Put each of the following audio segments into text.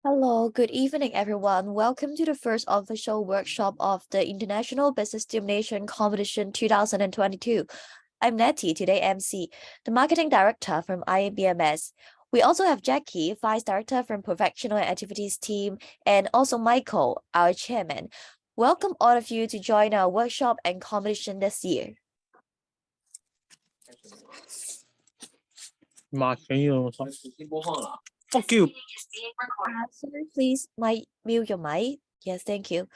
Hello, good evening, everyone. Welcome to the first official workshop of the International Business Stimulation Competition 2022. I'm Nettie, today MC, the Marketing Director from MBS. We also have Jackie, Vice Director from Professional Activities Team, and also Michael, our Chairman. Welcome all of you to join our workshop and competition this year. Fuck you. Sir, please mute your mic. Yes, thank you.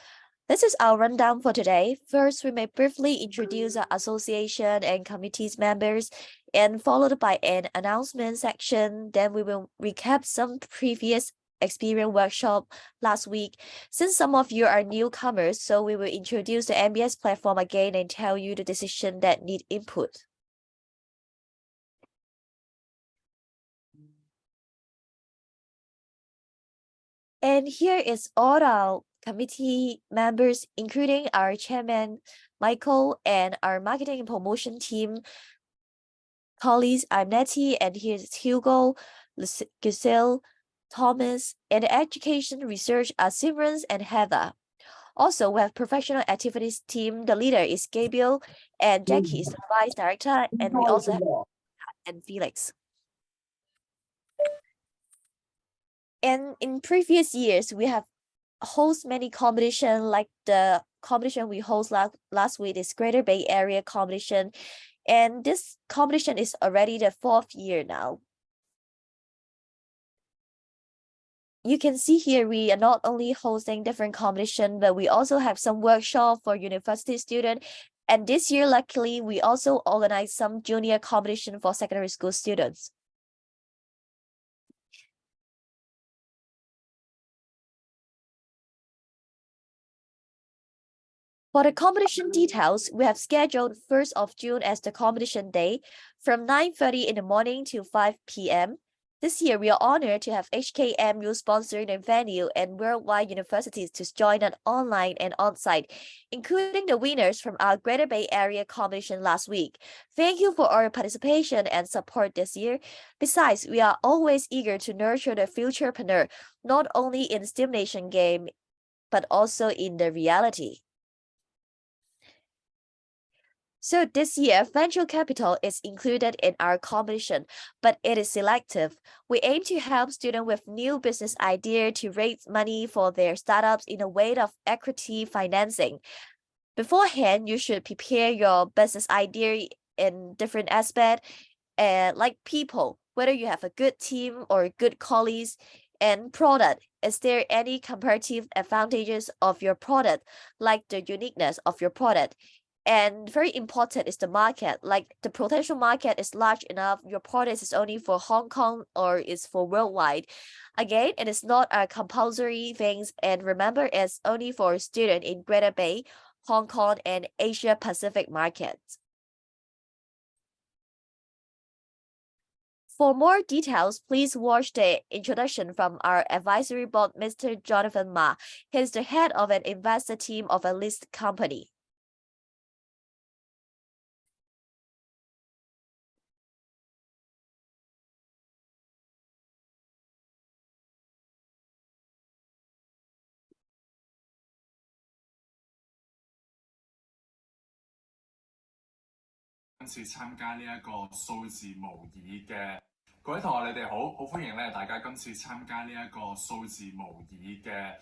This is our rundown for today. First, we may briefly introduce our association and committees members, and followed by an announcement section. Then we will recap some previous experience workshop last week. Since some of you are newcomers, so we will introduce the MBS platform again and tell you the decision that need input. And here is all our committee members, including our chairman, Michael, and our marketing and promotion team colleagues. I'm Nettie, and here's Hugo, Giselle, Thomas, and the education research are Simrans and Heather. Also, we have professional activities team. The leader is Gabriel, and Jackie is the vice director, and we also have and Felix. And in previous years, we have host many competition, like the competition we host last week is Greater Bay Area competition, and this competition is already the 4th year now. You can see here we are not only hosting different competition, but we also have some workshop for university students. And this year, luckily, we also organize some junior competition for secondary school students. For the competition details, we have scheduled 1st of June as the competition day from 9:30 in the morning to 5 p.m. This year, we are honored to have HKMU sponsoring the venue and worldwide universities to join us online and on-site, including the winners from our Greater Bay Area competition last week. Thank you for all your participation and support this year. Besides, we are always eager to nurture the futurepreneur, not only in stimulation game, but also in the reality. So this year, venture capital is included in our competition, but it is selective. We aim to help students with new business idea to raise money for their startups in a way of equity financing. Beforehand, you should prepare your business idea in different aspects, like people, whether you have a good team or good colleagues, and product. Is there any comparative advantages of your product, like the uniqueness of your product? And very important is the market, like the potential market is large enough, your product is only for Hong Kong or is for worldwide. Again, it is not a compulsory things, and remember it's only for students in Greater Bay, Hong Kong, and Asia Pacific markets. For more details, please watch the introduction from our advisory board, Mr. Jonathan Ma. He's the head of an investor team of a listed company.今次參加呢一個數字模擬嘅各位同學，你哋好，好歡迎咧大家今次參加呢一個數字模擬嘅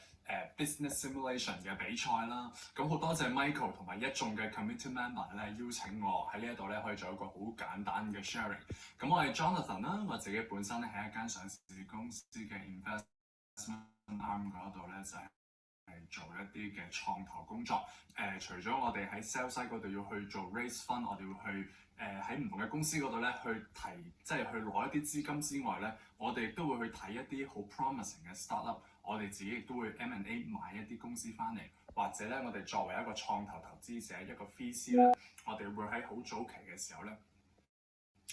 business simulation 嘅比賽啦。咁好多謝 Michael 同埋一眾嘅 committee member 咧邀請我喺呢一度咧可以做一個好簡單嘅 sharing。咁我係 Jonathan 啦，我自己本身咧喺一間上市公司嘅 investment arm 嗰度咧就係做一啲嘅創投工作。除咗我哋喺 sales side 嗰度要去做 raise fund， 我哋要去喺唔同嘅公司嗰度咧去即係去攞一啲資金之外咧，我哋亦都會去睇一啲好 promising 嘅 startup， 我哋自己亦都會 M&A 買一啲公司翻嚟，或者咧我哋作為一個創投投資者一個 VC 咧，我哋會喺好早期嘅時候咧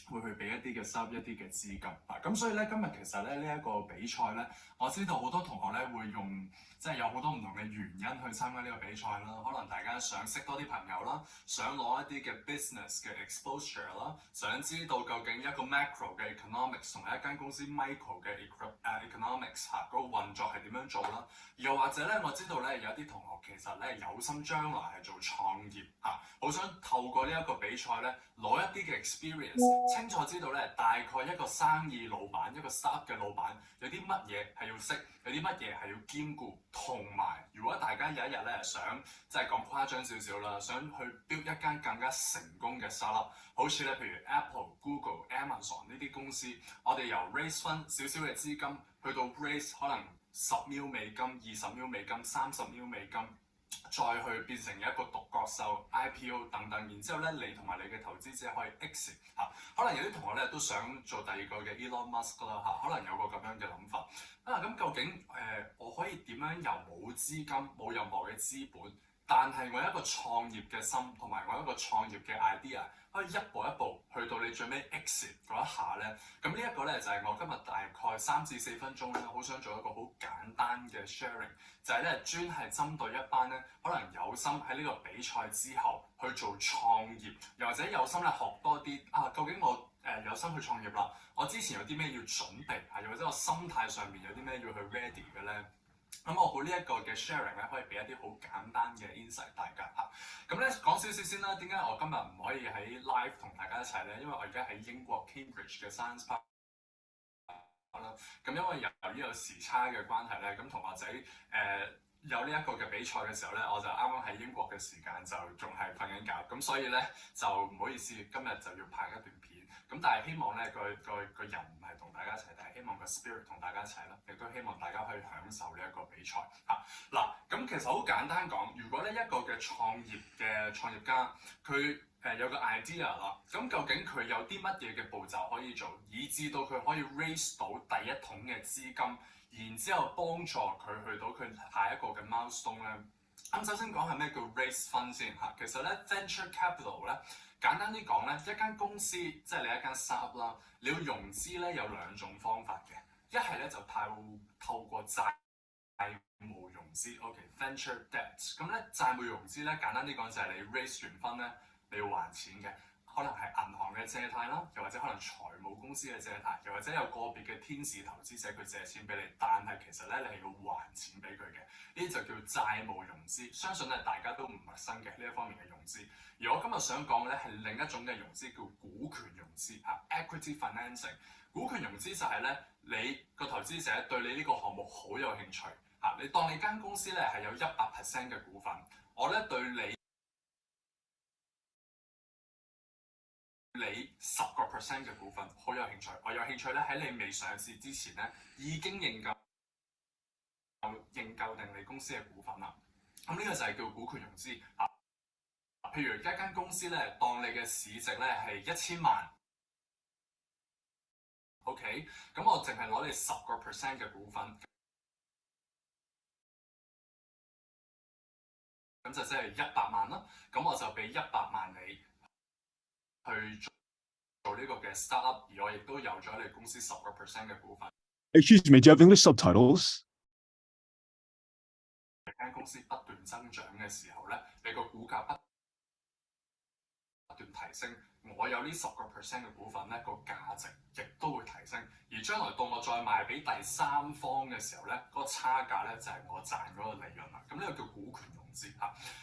會去俾一啲嘅收一啲嘅資金啊，咁所以咧今日其實咧呢一個比賽咧，我知道好多同學咧會用即係有好多唔同嘅原因去參加呢個比賽啦，可能大家想識多啲朋友啦，想攞一啲嘅 business 嘅 exposure 啦，想知道究竟一個 macro 嘅 economics 同埋一間公司 micro 嘅 economics 嗰個運作係點樣做啦，又或者咧我知道咧有啲同學其實咧有心將來係做創業好想透過呢一個比賽咧攞一啲嘅 experience。清楚知道咧，大概一個生意老闆，一個 startup 嘅老闆有啲乜嘢係要識，有啲乜嘢係要兼顧，同埋如果大家有一日咧想即係講誇張少少啦，想去 build 一間更加成功嘅 startup，好似咧譬如 Apple、Google、Amazon 呢啲公司，我哋由 raise 分少少嘅資金，去到 raise 可能10 million 美金、20 million 美金、30 million 美金。再去變成一個獨角獸 IPO 等等，然之後咧，你同埋你嘅投資者可以 exit 可能有啲同學咧都想做第二個嘅 Elon Musk 啦可能有個咁樣嘅諗法咁究竟我可以點樣由冇資金冇任何嘅資本，但係我一個創業嘅心同埋我一個創業嘅 idea，可以一步一步去到你最尾 exit 嗰一下咧，咁呢一個咧就係我今日大概3至4分鐘咧，好想做一個好簡單嘅 sharing，就係咧專係針對一班咧可能有心喺呢個比賽之後去做創業，又或者有心咧學多啲究竟我有心去創業啦，我之前有啲咩要準備又或者我心態上面有啲咩要去 ready 嘅咧？咁我估呢一個嘅 sharing 咧，可以俾一啲好簡單嘅 insight 大家咁咧講少少先啦，點解我今日唔可以喺 live 同大家一齊咧？因為我而家喺英國 Cambridge 嘅 Science Park 啦。咁因為由於有時差嘅關係咧，咁同學仔有呢一個嘅比賽嘅時候咧，我就啱啱喺英國嘅時間就仲係瞓緊覺，咁所以咧就唔好意思，今日就要拍一段片。咁但係希望咧個人唔係同大家一齊，但係希望個 spirit 同大家一齊啦，亦都希望大家可以享受呢一個比賽嗱，咁其實好簡單講，如果呢一個嘅創業家佢有個 idea 啦，咁究竟佢有啲乜嘢嘅步驟可以做，以至到佢可以 raise 到第一桶嘅資金，然之後幫助佢去到佢下一個嘅 milestone 咧。首先講係咩叫 raise fund 先其實咧 venture capital 咧簡單啲講咧，一間公司即係你一間 startup 啦，你要融資咧有2種方法嘅，一係咧就透過債務融資 ，venture debt。咁咧債務融資咧簡單啲講就係你 raise 完分咧你要還錢嘅。可能係銀行嘅借貸啦，又或者可能財務公司嘅借貸，又或者有個別嘅天使投資者佢借錢俾你，但係其實咧你係要還錢俾佢嘅，呢啲就叫債務融資。相信咧大家都唔陌生嘅呢一方面嘅融資。而我今日想講嘅咧係另一種嘅融資，叫股權融資equity financing。股權融資就係咧你個投資者對你呢個項目好有興趣你當你間公司咧係有100% 嘅股份，我咧對你10% 嘅股份好有興趣，我有興趣咧喺你未上市之前咧已經認購定你公司嘅股份啦。咁呢個就係叫股權融資譬如一間公司咧，當你嘅市值咧係1000萬，OK，咁我淨係攞你10% 嘅股份，咁就即係100萬啦。咁我就俾100萬你去做呢個嘅 startup，而我亦都有咗你公司10% 嘅股份。Excuse me, do you have English subtitles? 間公司不斷增長嘅時候咧，你個股價不斷提升，我有呢10% 嘅股份咧，個價值亦都會提升。而將來到我再賣俾第三方嘅時候咧，嗰個差價咧就係我賺嗰個利潤啦。咁呢個叫股權融資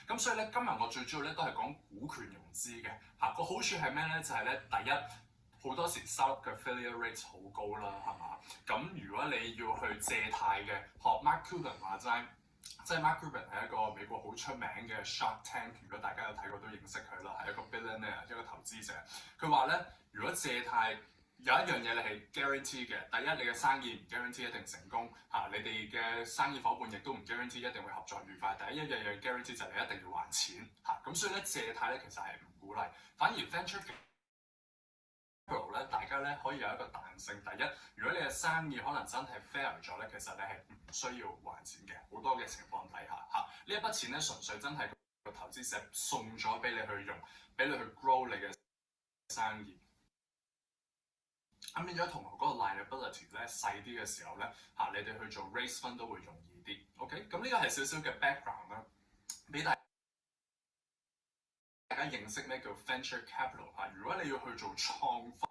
咁所以咧，今日我最主要咧都係講股權融資嘅個好處係咩咧？就係咧，第一，好多時 startup 嘅 failure rate 好高啦，係嘛？咁如果你要去借貸嘅，學 Mark Cuban 話齋。即係 Mark Cuban 係一個美國好出名嘅 Shark Tank， 如果大家有睇過都認識佢啦，係一個 billionaire， 一個投資者。佢話咧，如果借貸有一樣嘢你係 guarantee 嘅，第一你嘅生意唔 guarantee 一定成功你哋嘅生意伙伴亦都唔 guarantee 一定會合作愉快。第一樣嘢 guarantee 就係你一定要還錢咁所以咧借貸咧其實係唔鼓勵，反而 venture咧，大家咧可以有一個彈性。第一，如果你嘅生意可能真係 fail 咗咧，其實你係唔需要還錢嘅。好多嘅情況底下呢一筆錢咧純粹真係個投資者送咗俾你去用，俾你去 grow 你嘅生意。咁變咗同學嗰個 liability 咧細啲嘅時候咧你哋去做 raise fund 都會容易啲。OK， 咁呢個係少少嘅 background 啦，俾大家認識咩叫 venture capital 如果你要去做創科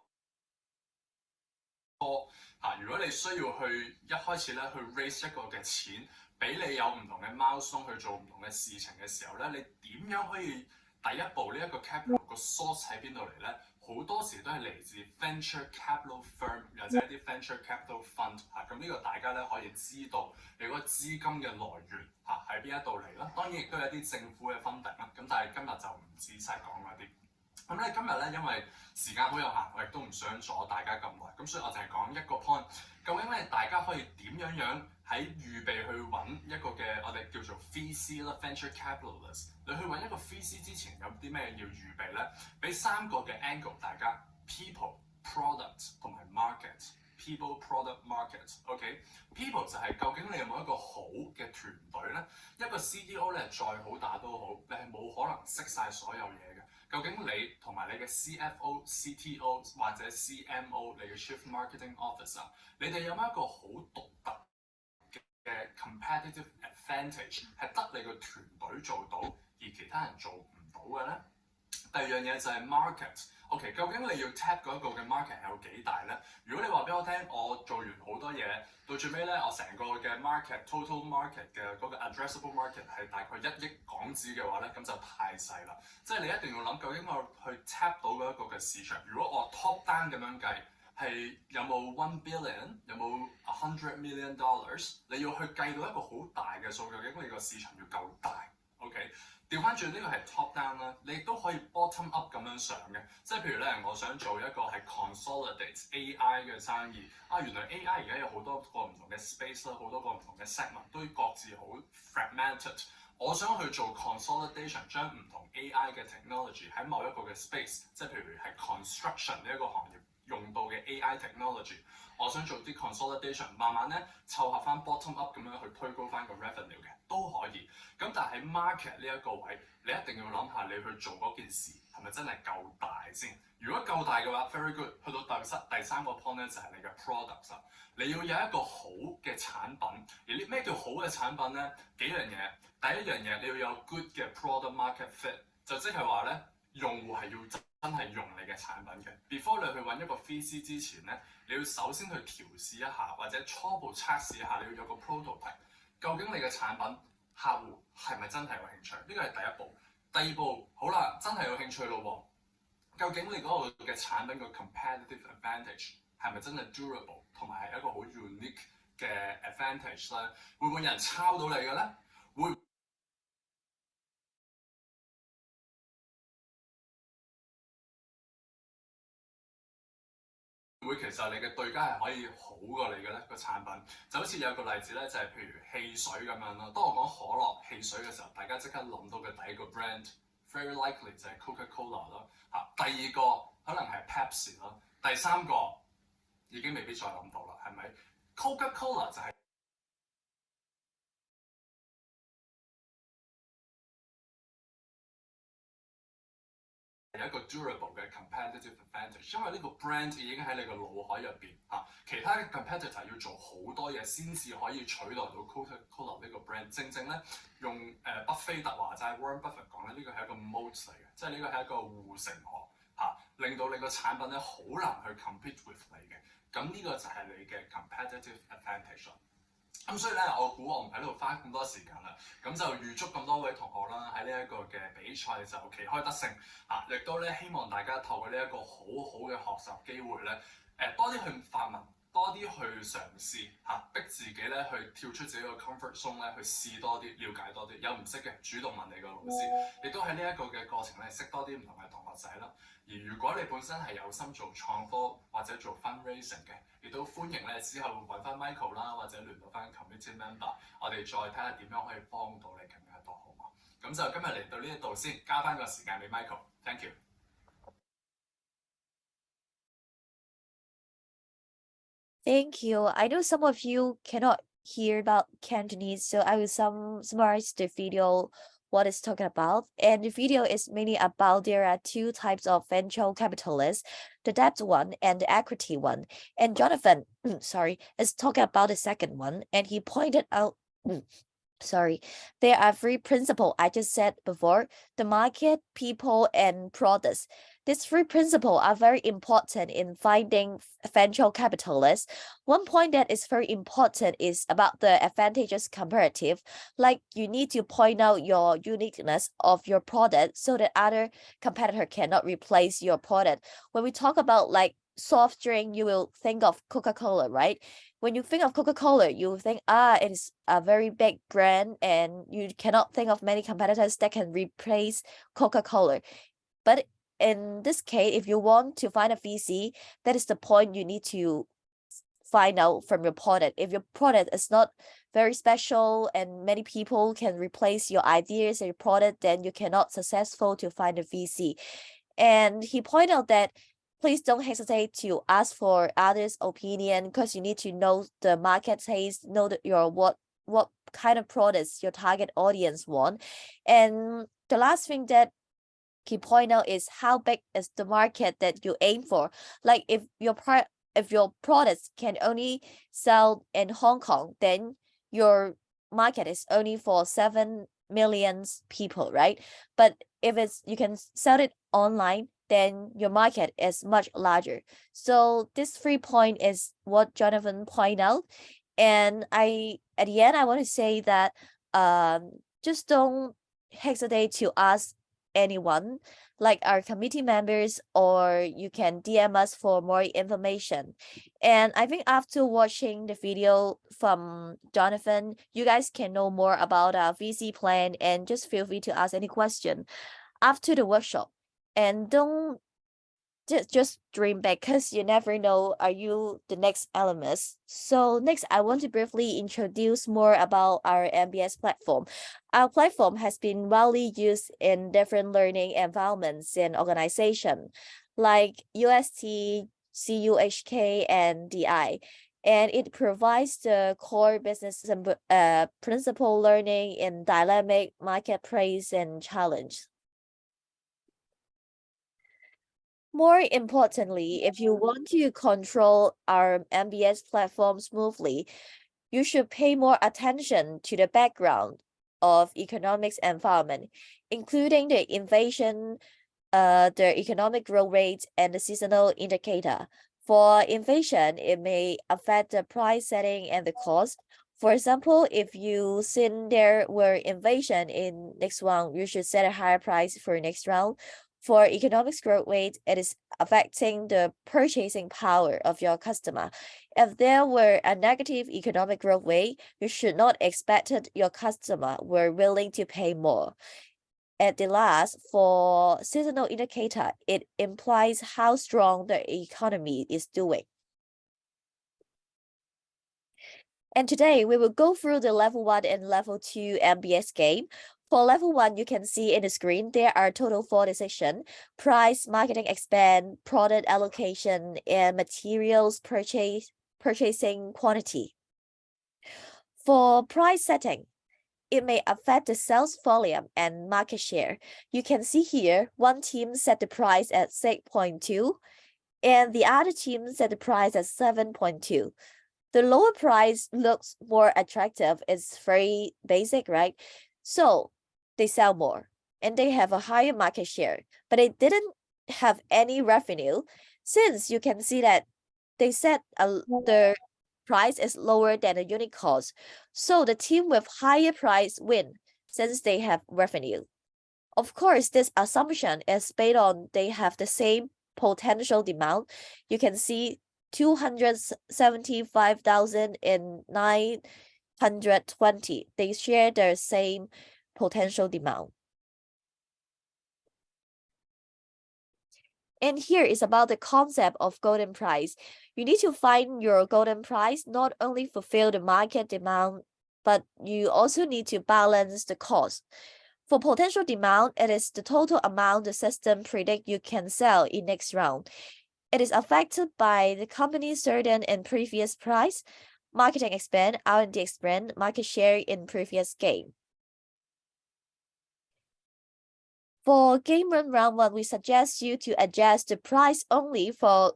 如果你需要去一開始咧去 raise 一個嘅錢，俾你有唔同嘅 milestone去做唔同嘅事情嘅時候咧，你點樣可以第一步呢一個 capital 個 source 喺邊度嚟咧？好多時都係嚟自 venture capital firm 或者一啲 venture capital fund 咁呢個大家咧可以知道你嗰個資金嘅來源喺邊一度嚟啦。當然亦都有啲政府嘅 funding 啦，咁但係今日就唔仔細講嗰啲。咁咧今日咧，因為時間好有限，我亦都唔想阻大家咁耐，咁所以我就係講一個 point。究竟咧大家可以點樣喺預備去揾一個嘅我哋叫做 VC 啦 ，venture capitalist。你去揾一個 VC 之前有啲咩要預備咧？俾3個嘅 angle 大家 people、product 同埋 market。People, product, market。OK，people 就係究竟你有冇一個好嘅團隊咧？一個 CEO 咧再好打都好，你係冇可能識晒所有嘢嘅。究竟你同埋你嘅 CFO、CTO 或者 CMO， 你嘅 Chief Marketing Officer， 你哋有冇一個好獨特嘅 competitive advantage 係得你個團隊做到，而其他人做唔到嘅咧？第二樣嘢就係 market。OK， 究竟你要 tap 嗰個嘅 market 係有幾大咧？如果你話俾我聽，我做完好多嘢，到最尾咧，我成個嘅 market total market 嘅嗰個 addressable market 係大概1億港紙嘅話咧，咁就太細啦。即係你一定要諗，究竟我去 tap 到嗰一個嘅市場，如果我 top down 咁樣計，係有冇1 billion， 有冇100 million dollars， 你要去計到一個好大嘅數，究竟你個市場要夠大。OK。調翻轉呢個係 top down 啦，你亦都可以 bottom up 咁樣上嘅，即係譬如咧，我想做一個係 consolidate AI 嘅生意原來 AI 而家有好多個唔同嘅 space 啦，好多個唔同嘅 segment 都各自好 fragmented。我想去做 consolidation， 將唔同 AI 嘅 technology 喺某一個嘅 space， 即係譬如係 construction 呢一個行業用到嘅 AI technology， 我想做啲 consolidation， 慢慢咧湊合翻 bottom up 咁樣去推高翻個 revenue 嘅都可以。咁但係喺 market 呢一個位，你一定要諗下你去做嗰件事係咪真係夠大先。如果夠大嘅話 ，very good。去到第三個 point 咧就係你嘅 products 啦。你要有一個好嘅產品，而呢咩叫好嘅產品咧？幾樣嘢。第一樣嘢你要有 good 嘅 product market fit， 就即係話咧，用戶係要真係用你嘅產品嘅。Before 你去揾一個 VC 之前咧，你要首先去調試一下或者初步測試一下，你要有個 prototype， 究竟你嘅產品客戶係咪真係有興趣？呢個係第一步。第二步，好啦，真係有興趣咯喎，究竟你嗰個嘅產品個 competitive advantage 係咪真係 durable， 同埋係一個好 unique 嘅 advantage 咧？會唔會有人抄到你嘅咧？會其實你嘅對家係可以好過你嘅咧個產品，就好似有個例子咧，就係譬如汽水咁樣啦。當我講可樂汽水嘅時候，大家即刻諗到嘅第一個 brand，very likely 就係 Coca-Cola 啦。第二個可能係 Pepsi 啦，第三個已經未必再諗到啦，係咪 ？Coca-Cola 就係有一個 durable 嘅 competitive advantage， 因為呢個 brand 已經喺你個腦海入邊其他嘅 competitor 要做好多嘢先至可以取代到 Coca-Cola 呢個 brand。正正咧用巴菲特話齋 Warren Buffett 講咧，呢個係一個 moat 嚟嘅，即係呢個係一個護城河令到你個產品咧好難去 compete with 你嘅。咁呢個就係你嘅 competitive advantage。咁所以咧，我估我唔喺度花咁多時間啦，咁就預祝咁多位同學啦喺呢一個嘅比賽就旗開得勝亦都咧希望大家透過呢一個好好嘅學習機會咧，多啲去發問，多啲去嘗試逼自己咧去跳出自己個 comfort zone 咧，去試多啲，了解多啲，有唔識嘅主動問你個老師，亦都喺呢一個嘅過程咧識多啲唔同嘅同學仔啦。而如果你本身係有心做創科或者做 fundraising 嘅，亦都歡迎咧之後揾翻 Michael 啦，或者聯絡翻 committee member， 我哋再睇下點樣可以幫到你更加多，好嘛？咁就今日嚟到呢一度先，交翻個時間俾 Michael，thank you。Thank you. I know some of you cannot hear about Cantonese, so I will summarize the video what it's talking about. And the video is mainly about there are two types of venture capitalists, the debt one and the equity one. And Jonathan, sorry, is talking about the second one. And he pointed out, sorry, there are three principles I just said before: the market, people, and products. These three principles are very important in finding venture capitalists. One point that is very important is about the advantageous comparative. Like, you need to point out your uniqueness of your product so that other competitor cannot replace your product. When we talk about like soft drink, you will think of Coca-Cola, right? When you think of Coca-Cola, you think, it is a very big brand and you cannot think of many competitors that can replace Coca-Cola. But in this case, if you want to find a VC, that is the point you need to find out from your product. If your product is not very special and many people can replace your ideas and your product, then you cannot successful to find a VC. And he pointed out that please don't hesitate to ask for others' opinion, because you need to know the market taste, know that what kind of products your target audience want. And the last thing that he point out is how big is the market that you aim for. Like, if your products can only sell in Hong Kong, then your market is only for 7 million people, right? But if you can sell it online, then your market is much larger. So this 3 point is what Jonathan point out. And at the end, I want to say that just don't hesitate to ask anyone, like our committee members, or you can DM us for more information. And I think after watching the video from Jonathan, you guys can know more about our VC plan, and just feel free to ask any question after the workshop. And don't just dream big, because you never know, are you the next LMS. So next, I want to briefly introduce more about our MBS platform. Our platform has been widely used in different learning environments and organizations like UST, CUHK, and DI. And it provides the core business principle learning in dynamic marketplace and challenge. More importantly, if you want to control our MBS platform smoothly, you should pay more attention to the background of economics environment, including the inflation, the economic growth rate, and the seasonal indicator. For inflation, it may affect the price setting and the cost. For example, if you seen there were inflation in next round, you should set a higher price for next round. For economic growth rate, it is affecting the purchasing power of your customer. If there were a negative economic growth rate, you should not expect that your customer were willing to pay more. At the last, for seasonal indicator, it implies how strong the economy is doing. And today we will go through the level 1 and level 2 MBS game. For level 1, you can see in the screen, there are total 4 decisions: price, marketing expense, product allocation, and materials purchasing quantity. For price setting, it may affect the sales volume and market share. You can see here, one team set the price at 6.2, and the other team set the price at 7.2. The lower price looks more attractive. It's very basic, right? So they sell more and they have a higher market share, but they didn't have any revenue, since you can see that they set the price is lower than the unit cost. So the team with higher price win, since they have revenue. Of course, this assumption is based on they have the same potential demand. You can see 275,000 and 920. They share the same potential demand. And here is about the concept of golden price. You need to find your golden price, not only fulfill the market demand, but you also need to balance the cost. For potential demand, it is the total amount the system predict you can sell in next round. It is affected by the company's certain and previous price, marketing expense, R&D expense, market share in previous game. For game run round one, we suggest you to adjust the price only for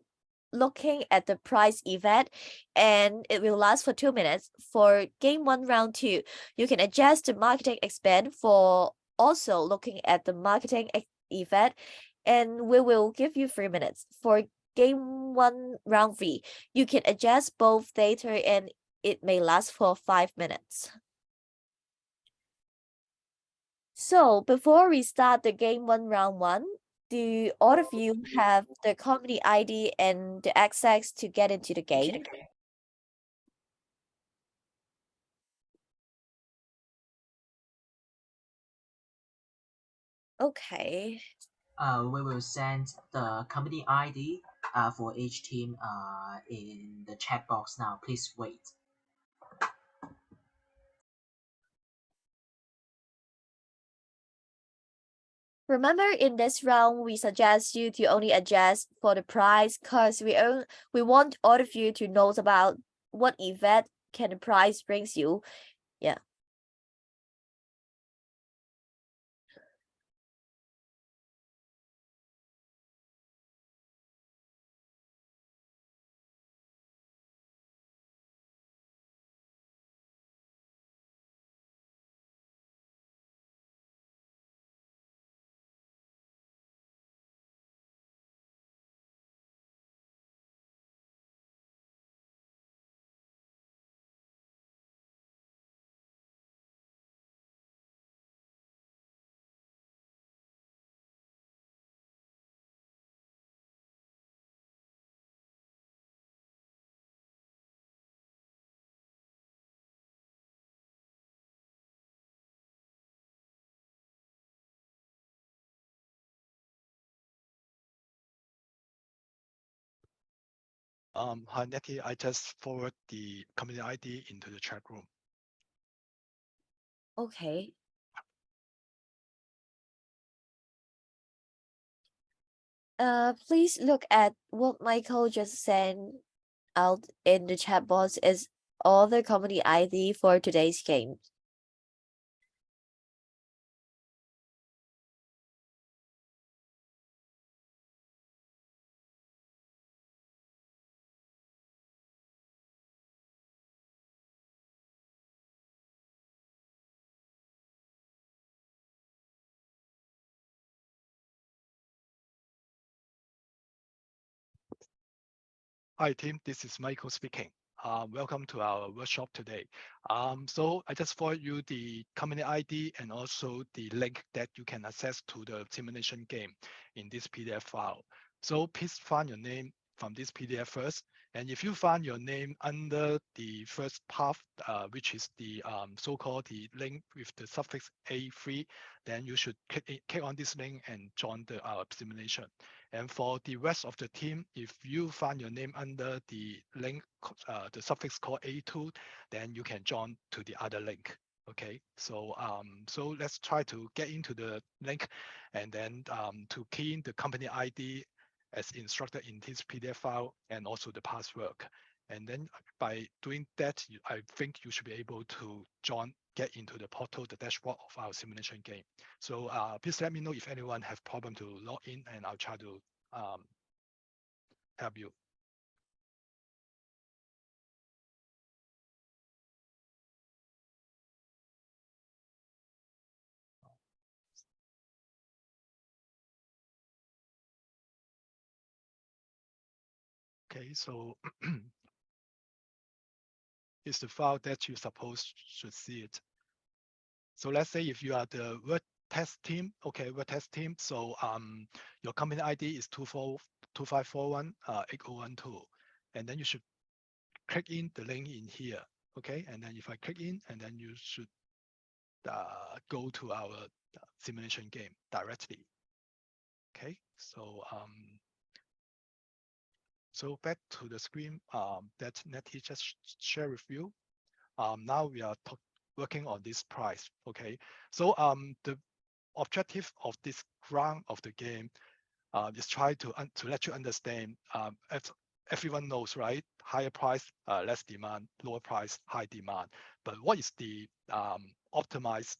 looking at the price event, and it will last for 2 minutes. For game one round two, you can adjust the marketing expense for also looking at the marketing event, and we will give you 3 minutes. For game one round three, you can adjust both data and it may last for 5 minutes. So before we start the game one round one, do all of you have the company ID and the access to get into the game? Okay. We will send the company ID for each team in the chat box now. Please wait. Remember, in this round, we suggest you to only adjust for the price because we want all of you to know about what event can the price brings you. Yeah. Hi, Nettie. I just forward the company ID into the chat room. Okay. Please look at what Michael just sent out in the chat box is all the company ID for today's game. Hi, team. This is Michael speaking. Welcome to our workshop today. So I just forward you the company ID and also the link that you can access to the simulation game in this PDF file. So please find your name from this PDF first. And if you find your name under the first path, which is the so-called the link with the suffix A3, then you should click on this link and join our simulation. And for the rest of the team, if you find your name under the link, the suffix called A2, then you can join to the other link. Okay, so let's try to get into the link and then to key in the company ID as instructed in this PDF file and also the password. And then by doing that, I think you should be able to get into the portal, the dashboard of our simulation game. So please let me know if anyone have problem to log in, and I'll try to help you. Okay, so it's the file that you should see it. So let's say if you are the word test team, okay, word test team. So your company ID is 2541 8012, and then you should click in the link in here, okay. And then if I click in, and then you should go to our simulation game directly. Okay, so so back to the screen that Nettie just shared with you. Now we are working on this price. Okay, so the objective of this round of the game is try to let you understand. As everyone knows, right? Higher price, less demand. Lower price, high demand. But what is the optimized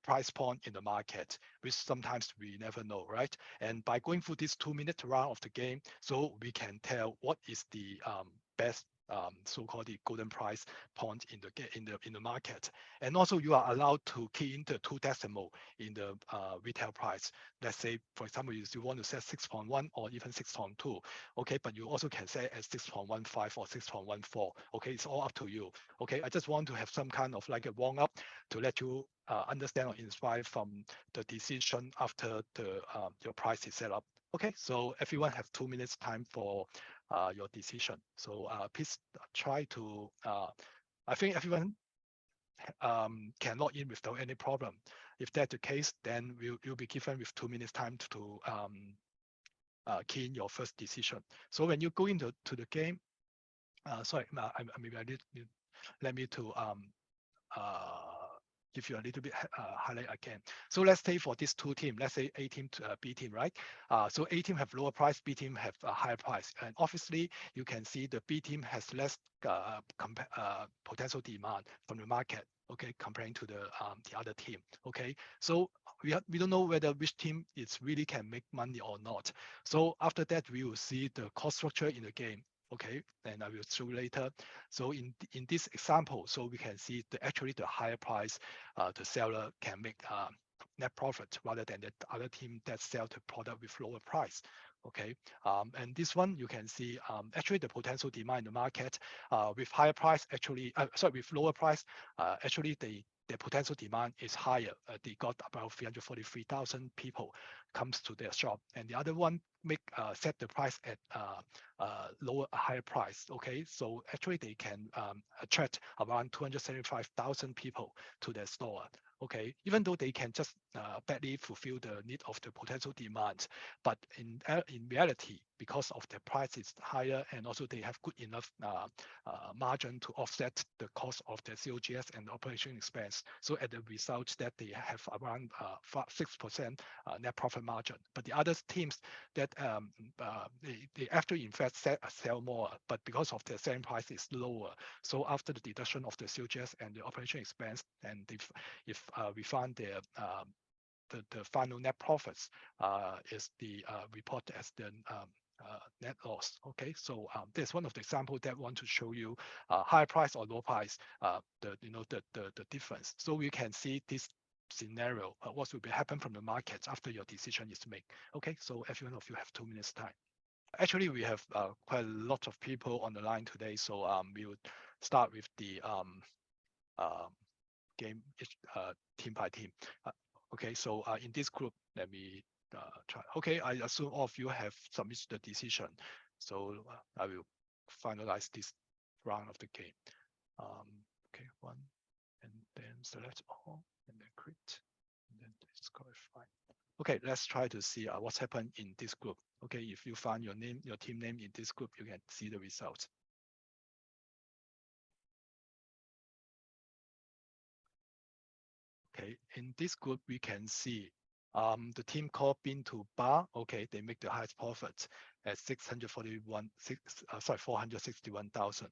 price point in the market, which sometimes we never know, right? And by going through this 2-minute round of the game, so we can tell what is the best so-called the golden price point in the market. And also you are allowed to key in the 2 decimal in the retail price. Let's say, for example, if you want to set 6.1 or even 6.2, okay, but you also can set at 6.15 or 6.14. Okay, it's all up to you. Okay, I just want to have some kind of like a warm up to let you understand or inspire from the decision after the your price is set up. Okay, so everyone have 2 minutes time for your decision. So please try to, I think everyone can log in without any problem. If that's the case, then you'll be given with 2 minutes time to key in your first decision. So when you go into the game, sorry, maybe I need let me to give you a little bit highlight again. So let's say for these 2 teams, let's say A team to B team, right? So A team have lower price, B team have a higher price. And obviously you can see the B team has less potential demand from the market, okay, comparing to the other team, okay? So we don't know whether which team is really can make money or not. So after that, we will see the cost structure in the game. Okay, and I will show later. So in this example, so we can see actually the higher price, the seller can make net profit rather than the other team that sell the product with lower price. Okay, and this one you can see actually the potential demand in the market with higher price actually, sorry, with lower price, actually the potential demand is higher. They got about 343,000 people comes to their shop, and the other one make set the price at higher price. Okay, so actually they can attract around 275,000 people to their store. Okay, even though they can just badly fulfill the need of the potential demand, but in reality, because of the price is higher and also they have good enough margin to offset the cost of the COGS and the operation expense. So at the result that they have around 6% net profit margin. But the other teams that they actually in fact sell more, but because of the selling price is lower. So after the deduction of the COGS and the operation expense, and if we find the final net profits is the report as the net loss. Okay, so there's one of the examples that want to show you high price or low price, the difference. So we can see this scenario, what will be happen from the market after your decision is made. Okay, so every one of you have 2 minutes time. Actually, we have quite a lot of people on the line today, so we would start with the game team by team. Okay, so in this group, let me try. Okay, I assume all of you have submitted the decision, so I will finalize this round of the game. Okay, 1, and then select all, and then quit, and then disqualify. Okay, let's try to see what's happened in this group. Okay, if you find your name, your team name in this group, you can see the results. Okay, in this group, we can see the team called Bin to Bar. Okay, they make the highest profit at 461,000.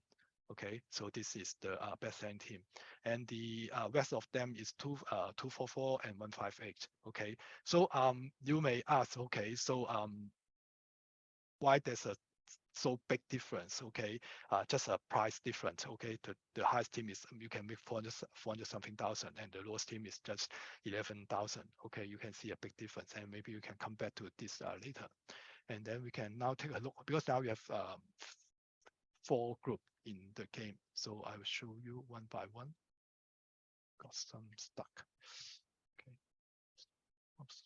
Okay, so this is the best selling team, and the rest of them is 244 and 158. Okay, so you may ask, okay, so why there's a so big difference? Okay, just a price difference. Okay, the highest team is you can make 400 something thousand, and the lowest team is just 11,000. Okay, you can see a big difference, and maybe you can come back to this later. And then we can now take a look, because now we have 4 groups in the game. So I will show you one by one. Got some stuck. Okay. Oops.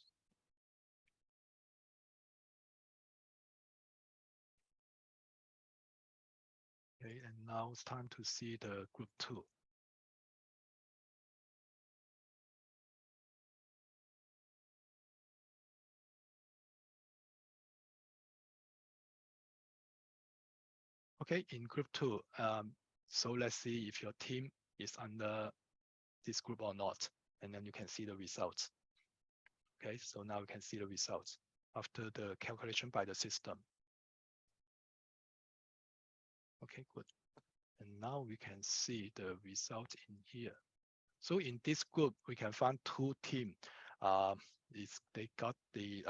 Okay, and now it's time to see the group 2. Okay, in group 2, so let's see if your team is under this group or not, and then you can see the results. Okay, so now we can see the results after the calculation by the system. Okay, good. And now we can see the result in here. So in this group, we can find two teams. They got the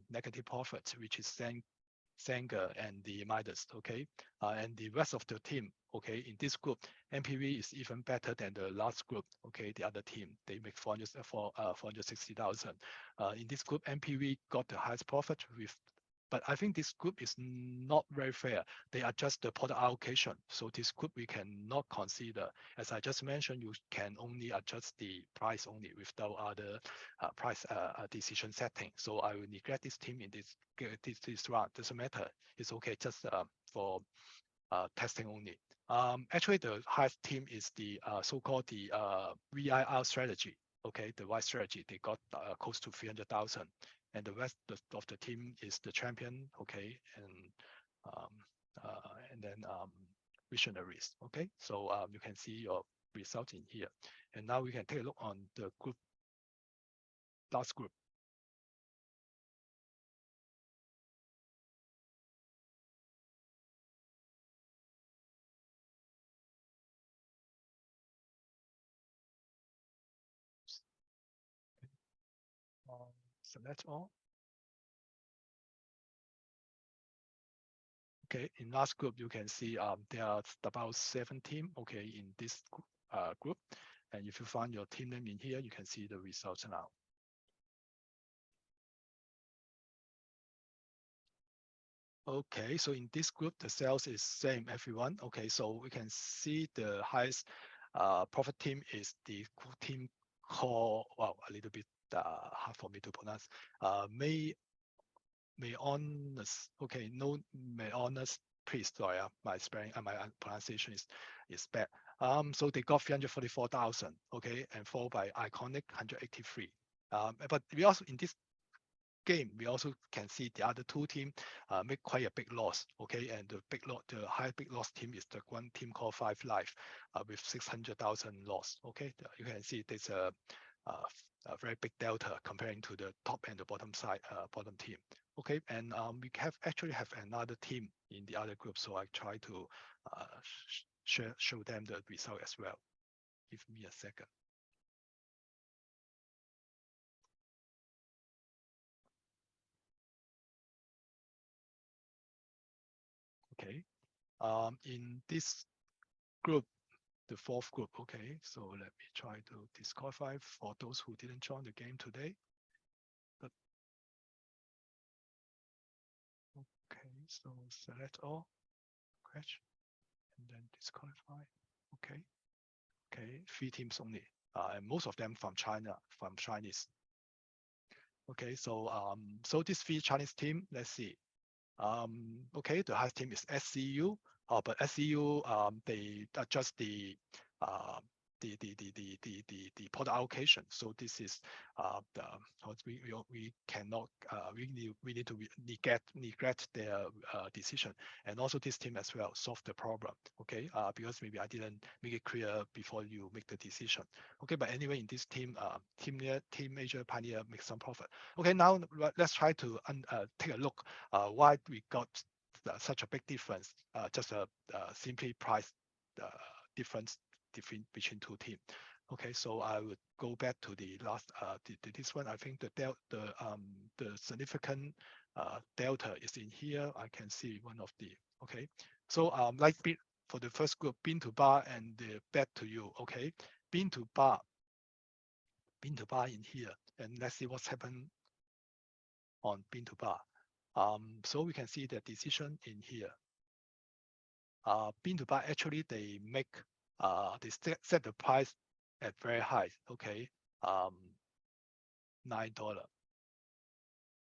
negative profit, which is Sanger and the Midas, okay? And the rest of the team, okay, in this group, MPV is even better than the last group, okay? The other team, they make 460,000. In this group, MPV got the highest profit with, but I think this group is not very fair. They adjust the product allocation. So this group we cannot consider. As I just mentioned, you can only adjust the price only without other price decision setting. So I will neglect this team in this round. Doesn't matter. It's okay just for testing only. Actually, the highest team is the so-called the VIR strategy. Okay, the Y strategy. They got close to 300,000, and the rest of the team is the champion. Okay, um, and then visionaries. Okay, so you can see your result in here, and now we can take a look on the group last group. Select all. Okay, in last group, you can see there are about 7 teams, okay, in this group. And if you find your team name in here, you can see the results now. Okay, so in this group, the sales is same, everyone. Okay, so we can see the highest profit team is the team called, well, a little bit hard for me to pronounce, May honest, okay, no may honest priest. Sorry, my spelling, my pronunciation is bad. So they got 344,000, okay, and followed by Iconic 183. But we also in this game we also can see the other two teams make quite a big loss, okay, and the high big loss team is the one team called Five Life with 600,000 loss. Okay, you can see there's a very big delta comparing to the top and the bottom side bottom team. Okay, and we actually have another team in the other group, so I try to show them the result as well. Give me a second. Okay, in this group, the fourth group. Okay, so let me try to disqualify for those who didn't join the game today. But okay, so select all, crash, and then disqualify. Okay, okay, 3 teams only, and most of them from China, from Chinese. Okay, so so this 3 Chinese team, let's see. Okay, the highest team is SCU, but SCU they adjust the product allocation. So this is we cannot we need to neglect their decision, and also this team as well solve the problem. Okay, because maybe I didn't make it clear before you make the decision. Okay, but anyway, in this team, team major pioneer make some profit. Okay, now let's try to take a look why we got such a big difference. Just simply price difference between 2 teams. Okay, so I would go back to the last this one. I think the significant delta is in here. I can see one of the okay. So like for the first group, bean to bar and the back to you. Okay, bean to bar in here, and let's see what's happened on bean to bar. So we can see the decision in here. Bean to bar actually they make they set the price at very high. Okay, $9.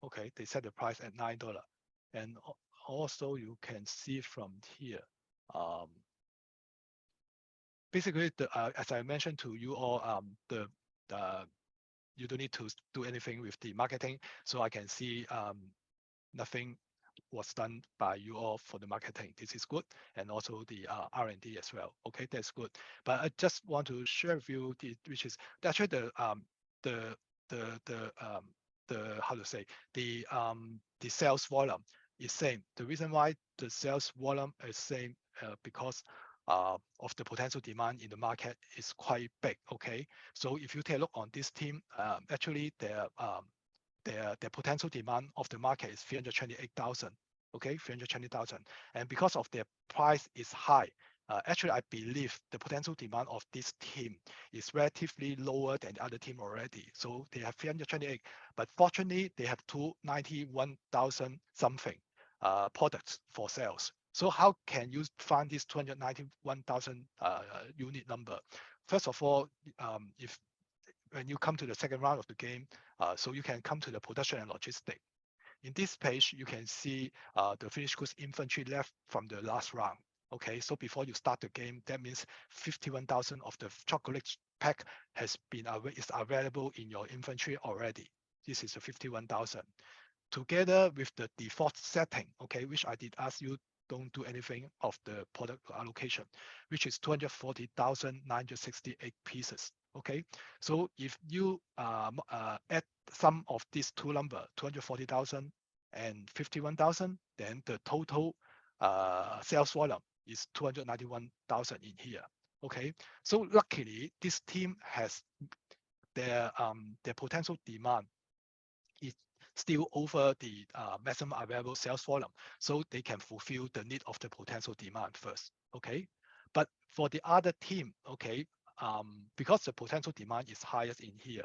Okay, they set the price at $9, and also you can see from here. Basically, as I mentioned to you all, you don't need to do anything with the marketing. So I can see nothing was done by you all for the marketing. This is good, and also the R&D as well. Okay, that's good. But I just want to share with you which is actually the how to say the sales volume is same. The reason why the sales volume is same because of the potential demand in the market is quite big. Okay, so if you take a look on this team, actually their potential demand of the market is 328,000. Okay, 320,000, and because of their price is high, actually I believe the potential demand of this team is relatively lower than the other team already. So they have 328, but fortunately they have 291,000 something products for sales. So how can you find this 291,000 unit number? First of all, if when you come to the second round of the game, so you can come to the production and logistics. In this page, you can see the finished goods inventory left from the last round. Okay, so before you start the game, that means 51,000 of the chocolate pack is available in your inventory already. This is the 51,000. Together with the default setting, okay, which I did ask you don't do anything of the product allocation, which is 240,968 pieces. Okay, so if you add sum of these two numbers, 240,000 and 51,000, then the total sales volume is 291,000 in here. Okay, so luckily this team has their potential demand is still over the maximum available sales volume, so they can fulfill the need of the potential demand first. Okay, but for the other team, okay, because the potential demand is highest in here,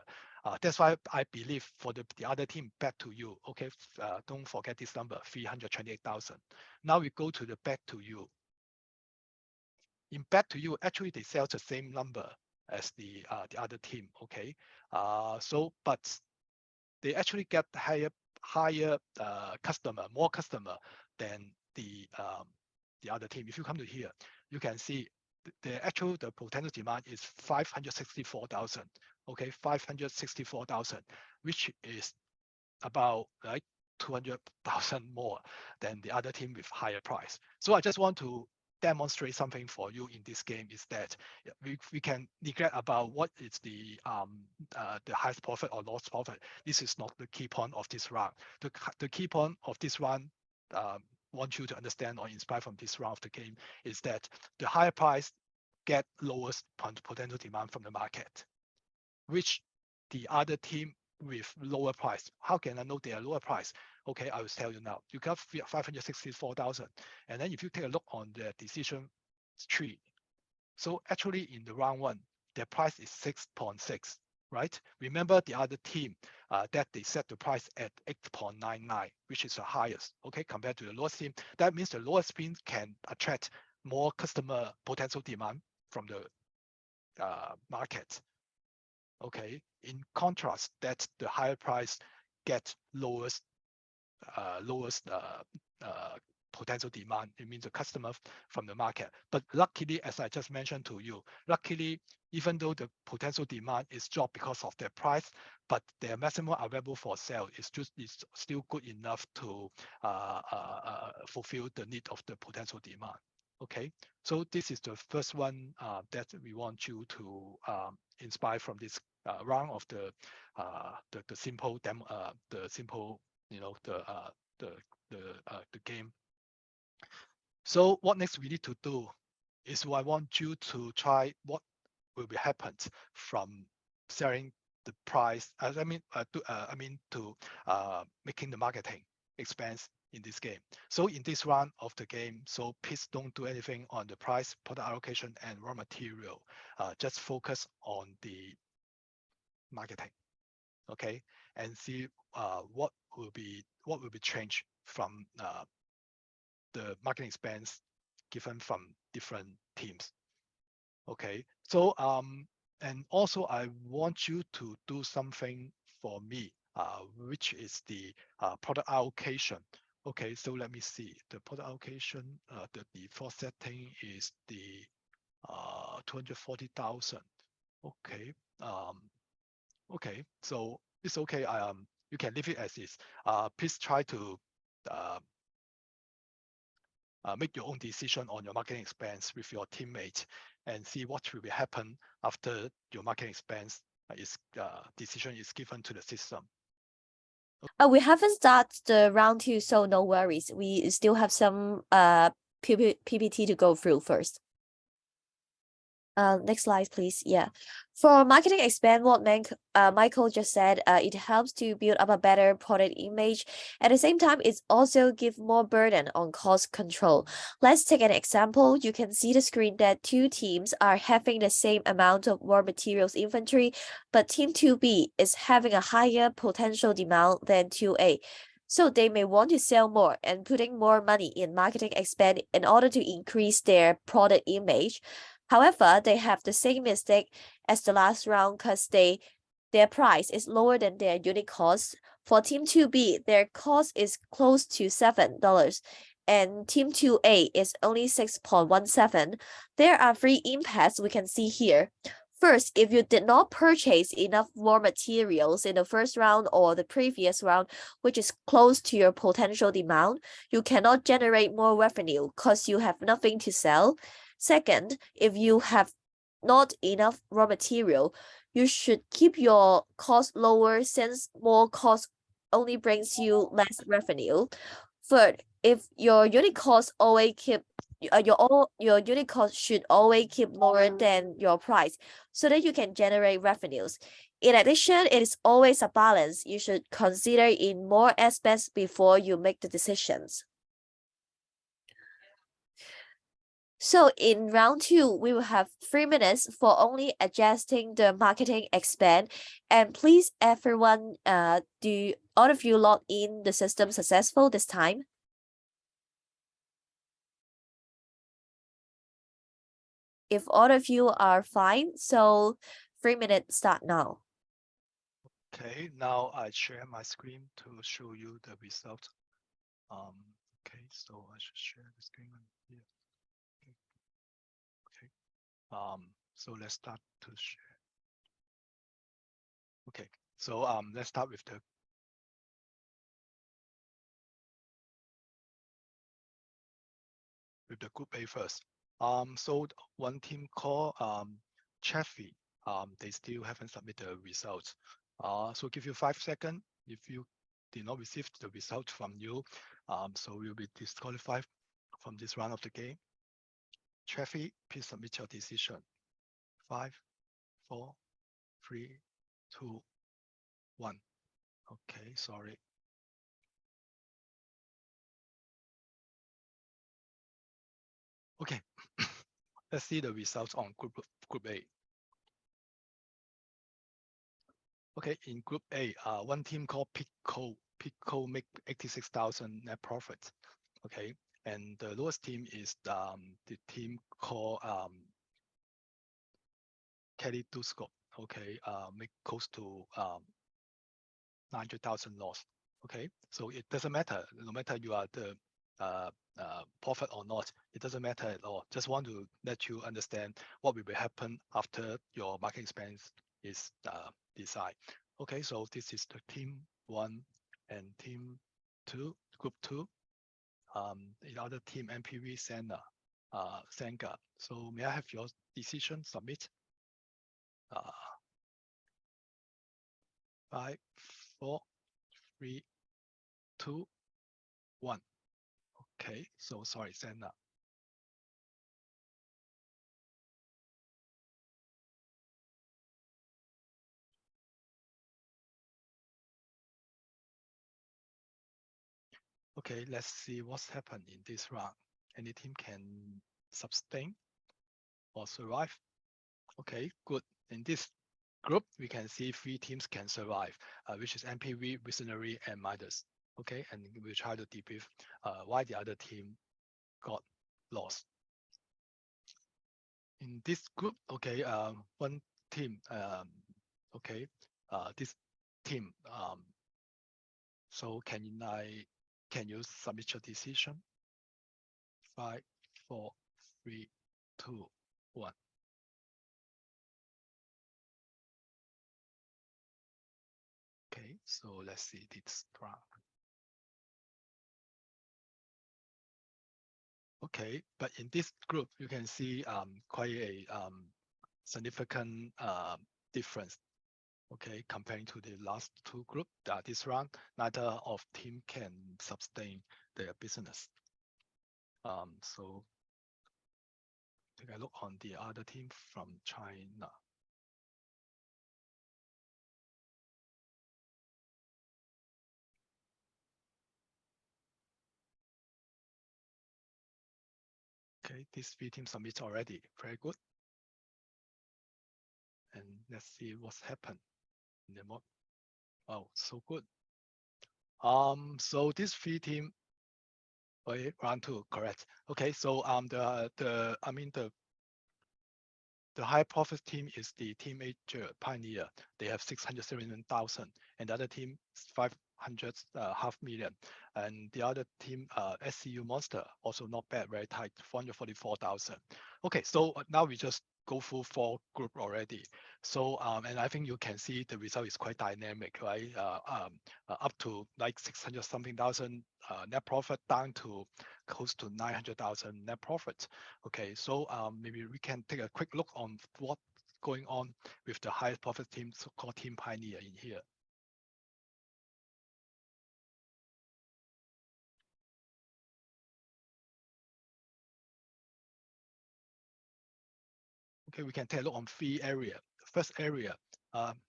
that's why I believe for the other team, back to you. Okay, don't forget this number, 328,000. Now we go to the back to you. In back to you, actually they sell the same number as the other team. Okay, so but they actually get higher more customer than the other team. If you come to here, you can see the potential demand is 564,000. Okay, 564,000, which is about like 200,000 more than the other team with higher price. So I just want to demonstrate something for you in this game is that we can neglect about what is the highest profit or lost profit. This is not the key point of this round. The key point of this round, want you to understand or inspire from this round of the game is that the higher price get lowest potential demand from the market, which the other team with lower price. How can I know they are lower price? Okay, I will tell you now. You got 564,000. And then if you take a look on the decision tree, so actually in the round one, their price is 6.6, right? Remember the other team that they set the price at 8.99, which is the highest, okay, compared to the lowest team. That means the lowest team can attract more customer potential demand from the market. Okay, in contrast, that the higher price get lowest potential demand. It means the customer from the market. But luckily, as I just mentioned to you, luckily, even though the potential demand is dropped because of their price, but their maximum available for sale is still good enough to fulfill the need of the potential demand. Okay, so this is the first one that we want you to inspire from this round of the simple demo, the simple, you know, the game. So what next we need to do is I want you to try what will be happen from selling the price. I mean to making the marketing expense in this game. So in this round of the game, so please don't do anything on the price, product allocation, and raw material. Just focus on the marketing, okay, and see what will be changed from the marketing expense given from different teams. Okay, so and also I want you to do something for me, which is the product allocation. Okay, so let me see the product allocation. The default setting is the 240,000. Okay, okay, so it's okay. You can leave it as is. Please try to make your own decision on your marketing expense with your teammates and see what will happen after your marketing expense decision is given to the system. We haven't started the round 2, so no worries. We still have some PPT to go through first. Next slide, please. Yeah. For marketing expand, what Michael just said, it helps to build up a better product image. At the same time, it also give more burden on cost control. Let's take an example. You can see the screen that two teams are having the same amount of raw materials inventory, but team 2B is having a higher potential demand than 2A. So they may want to sell more and putting more money in marketing expand in order to increase their product image. However, they have the same mistake as the last round because their price is lower than their unit cost. For Team 2B, their cost is close to $7 and Team 2A is only 6.17. There are three impacts we can see here. First, if you did not purchase enough raw materials in the first round or the previous round, which is close to your potential demand, you cannot generate more revenue because you have nothing to sell. Second, if you have not enough raw material, you should keep your cost lower since more cost only brings you less revenue. Third, if your unit cost always keep your unit cost should always keep lower than your price so that you can generate revenues. In addition, it is always a balance. You should consider in more aspects before you make the decisions. So in round 2, we will have 3 minutes for only adjusting the marketing expand. And please, everyone, do all of you log in the system successful this time? If all of you are fine, so 3 minutes start now. Okay, now I share my screen to show you the result. Okay, so I should share the screen here. Okay. So let's start to share. Okay, so let's start with the group A first. So one team called Chaffee, they still haven't submitted the results. So give you 5 seconds. If you did not receive the result from you, so you'll be disqualified from this round of the game. Chaffee, please submit your decision. 5, 4, 3, 2, 1. Okay, sorry. Okay, let's see the results on group A. Okay, in group A, one team called Pico make 86,000 net profit. Okay, and the lowest team is the team called Kelly Dusko. Okay, make close to 900,000 loss. Okay, so it doesn't matter, no matter you are the profit or not, it doesn't matter at all. Just want to let you understand what will happen after your marketing expense is decided. Okay, so this is the team 1 and team 2, group 2. The other team MPV Senga. So may I have your decision submit? 5, 4, 3, 2, 1. Okay, so sorry, Senna. Okay, let's see what's happened in this round. Any team can sustain or survive. Okay, good. In this group, we can see 3 teams can survive, which is MPV, Visionary, and Midas. Okay, and we try to debrief why the other team got lost. In this group, okay, one team, okay, this team. So can you submit your decision? 5, 4, 3, 2, 1. Okay, so let's see this round. Okay, but in this group, you can see quite a significant difference. Okay, comparing to the last 2 groups, this round, neither of team can sustain their business. So take a look on the other team from China. Okay, these three teams submit already. Very good. And let's see what's happened in the mod. Oh, so good. So this three team, wait, round two, correct. Okay, so the high profit team is the Team Major Pioneer. They have 671,000, and the other team 500 half million. And the other team, SCU Monster, also not bad, very tight, 444,000. Okay, so now we just go through four group already. So and I think you can see the result is quite dynamic, right? Up to like 600 something thousand net profit, down to close to 900,000 net profit. Okay, so maybe we can take a quick look on what's going on with the highest profit team, so-called Team Pioneer in here. Okay, we can take a look on three areas. First area,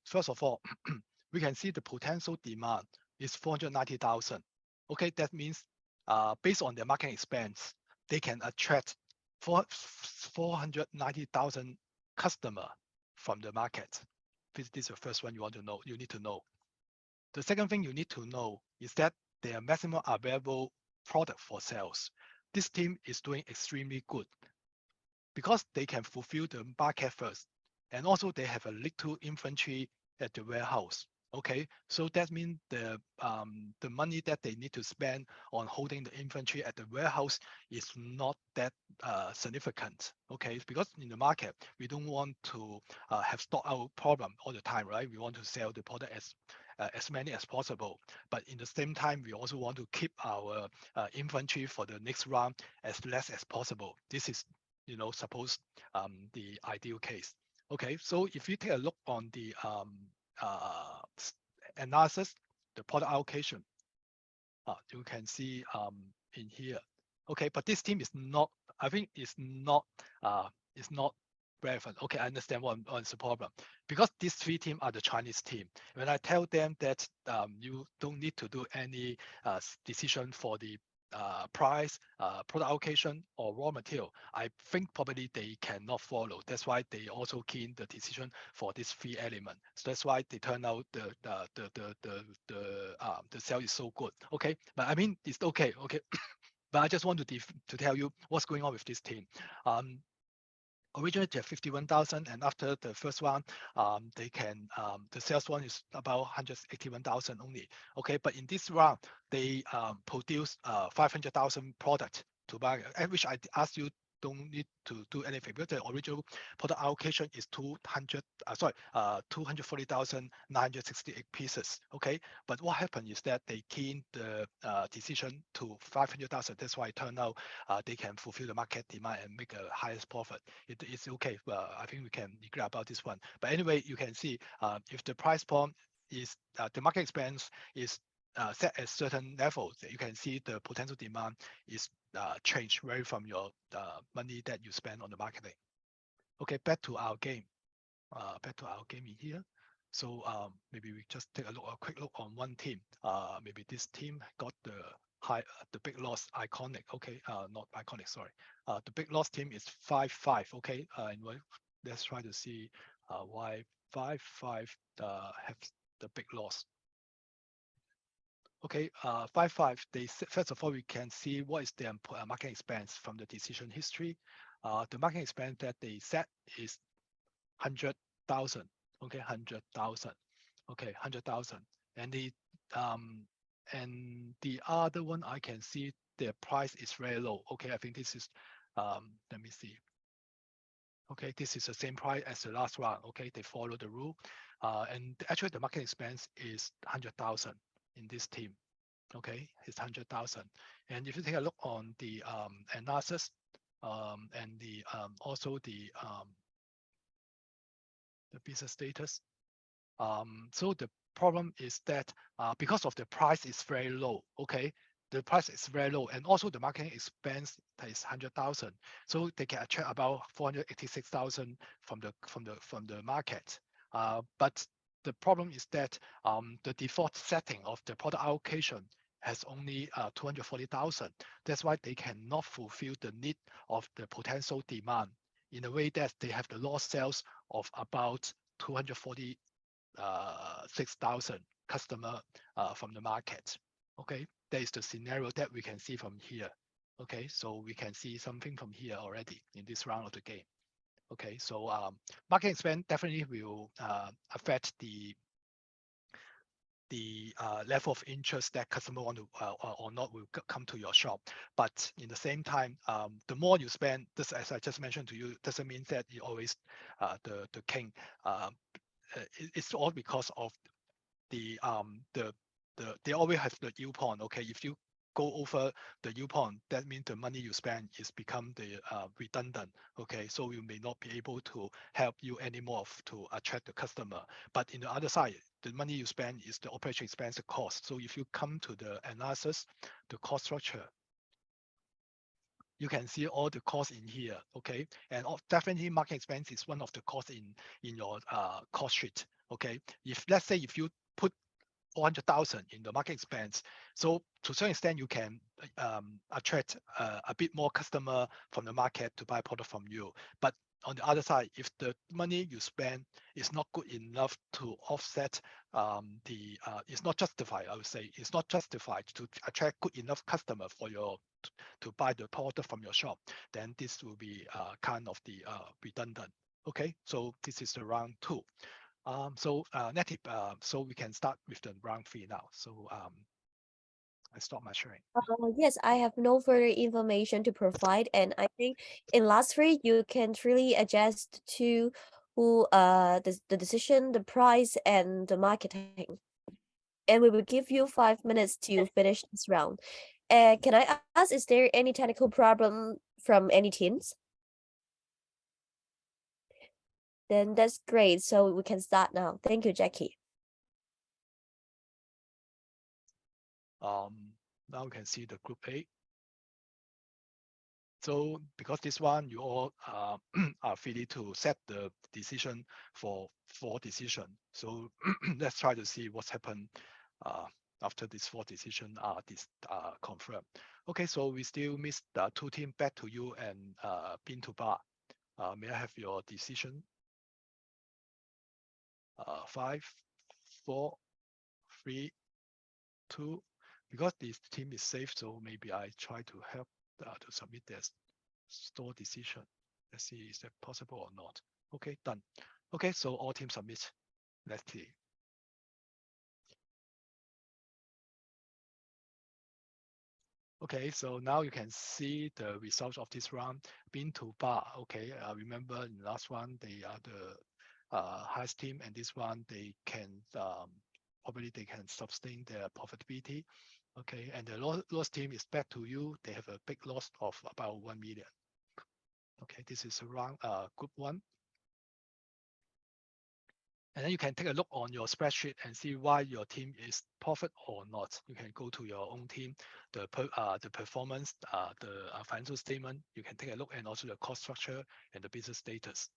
first of all, we can see the potential demand is 490,000. Okay, that means based on their marketing expense, they can attract 490,000 customer from the market. This is the first one you want to know. You need to know. The second thing you need to know is that their maximum available product for sales. This team is doing extremely good because they can fulfill the market first, and also they have a little inventory at the warehouse. Okay, so that means the money that they need to spend on holding the inventory at the warehouse is not that significant. Okay, because in the market we don't want to have stock out problem all the time, right? We want to sell the product as many as possible, but in the same time we also want to keep our inventory for the next round as less as possible. This is suppose the ideal case. Okay, so if you take a look on the analysis, the product allocation, you can see in here. Okay, but this team is not, I think it's not relevant. Okay, I understand what's the problem. Because these three teams are the Chinese team. When I tell them that you don't need to do any decision for the price, product allocation, or raw material, I think probably they cannot follow. That's why they also keen the decision for this three element. So that's why they turn out the sale is so good. Okay, but I mean it's okay. Okay, but I just want to tell you what's going on with this team. Originally they have 51,000, and after the first one, they can the sales one is about 181,000 only. Okay, but in this round they produce 500,000 product to buy, which I asked you don't need to do anything because the original product allocation is 240,968 pieces. Okay, but what happened is that they keyed the decision to 500,000. That's why it turned out they can fulfill the market demand and make a highest profit. It's okay. Well, I think we can agree about this one. But anyway, you can see if the price point is the market expense is set at certain levels, you can see the potential demand is changed very from your money that you spend on the marketing. Okay, back to our game. Back to our game in here. So maybe we just take a quick look on one team. Maybe this team got the big loss iconic. Okay, not iconic. Sorry. The big loss team is 5-5. Okay, and let's try to see why 5-5 have the big loss. Okay, 5-5. First of all, we can see what is their marketing expense from the decision history. The marketing expense that they set is 100,000. Okay, 100,000. Okay, 100,000. And the other one I can see their price is very low. Okay, I think this is let me see. Okay, this is the same price as the last round. Okay, they follow the rule. And actually the marketing expense is 100,000 in this team. Okay, it's 100,000. And if you take a look on the analysis and the also the business status, so the problem is that because of the price is very low. Okay, the price is very low, and also the marketing expense is 100,000, so they can attract about 486,000 from the market. But the problem is that the default setting of the product allocation has only 240,000. That's why they cannot fulfill the need of the potential demand in a way that they have the lost sales of about 246,000 customer from the market. Okay, that is the scenario that we can see from here. Okay, so we can see something from here already in this round of the game. Okay, so marketing spend definitely will affect the level of interest that customer want to or not will come to your shop. But in the same time, the more you spend, this as I just mentioned to you, doesn't mean that you always the king. It's all because of the they always have the yield point. Okay, if you go over the yield point, that means the money you spend is become the redundant. Okay, so you may not be able to help you anymore to attract the customer. But in the other side, the money you spend is the operation expense, the cost. So if you come to the analysis, the cost structure, you can see all the costs in here. Okay, and definitely marketing expense is one of the costs in your cost sheet. Okay, if let's say if you put 400,000 in the market expense. So to some extent, you can attract a bit more customer from the market to buy product from you. But on the other side, if the money you spend is not good enough to offset it's not justified, I would say, it's not justified to attract good enough customer for your to buy the product from your shop, then this will be kind of the redundant. Okay, so this is the round 2. So Natip, so we can start with the round 3 now. So I stop my sharing. Yes, I have no further information to provide, and I think in last three you can really adjust to who the decision, the price, and the marketing. And we will give you 5 minutes to finish this round. Can I ask, is there any technical problem from any teams? Then that's great. So we can start now. Thank you, Jackie. Now we can see the group A. So because this one, you all are free to set the decision for decision. So let's try to see what's happened after this 4 decision are confirmed. Okay, so we still miss the 2 team. Back to you and Bin to Bar. May I have your decision? 5, 4, 3, 2. Because this team is safe, so maybe I try to help to submit their store decision. Let's see, is that possible or not? Okay, done. Okay, so all teams submit. Let's see. Okay, so now you can see the results of this round. Bin to Bar. Okay, remember in the last one they are the highest team, and this one they can probably they can sustain their profitability. Okay, and the lost team is back to you. They have a big loss of about 1 million. Okay, this is around group 1. And then you can take a look on your spreadsheet and see why your team is profit or not. You can go to your own team, the performance, the financial statement. You can take a look, and also the cost structure and the business status.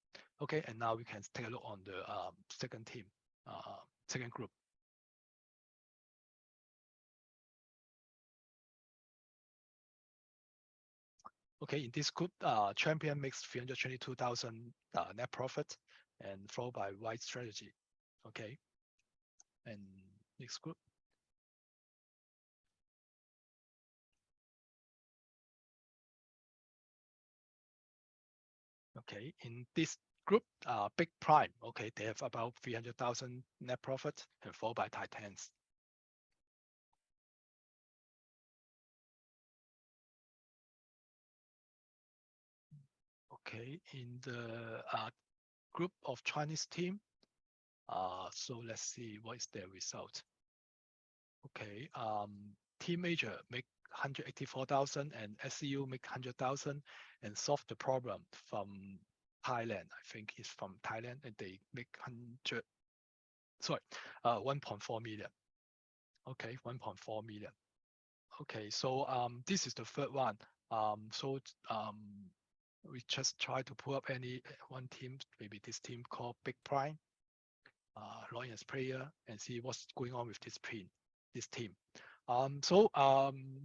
Okay, and now we can take a look on the second team, second group. Okay, in this group, champion makes 322,000 net profit and followed by white strategy. Okay, and next group. Okay, in this group, Big Prime, okay, they have about 300,000 net profit and followed by Titans. Okay, in the group of Chinese team, so let's see what is their result. Okay, Team Major make 184,000 and SCU make 100,000 and solve the problem from Thailand. I think it's from Thailand, and they make 1.4 million. Okay, 1.4 million. Okay, so this is the third one. So we just try to pull up any one team, maybe this team called Big Prime, Lions player, and see what's going on with this team.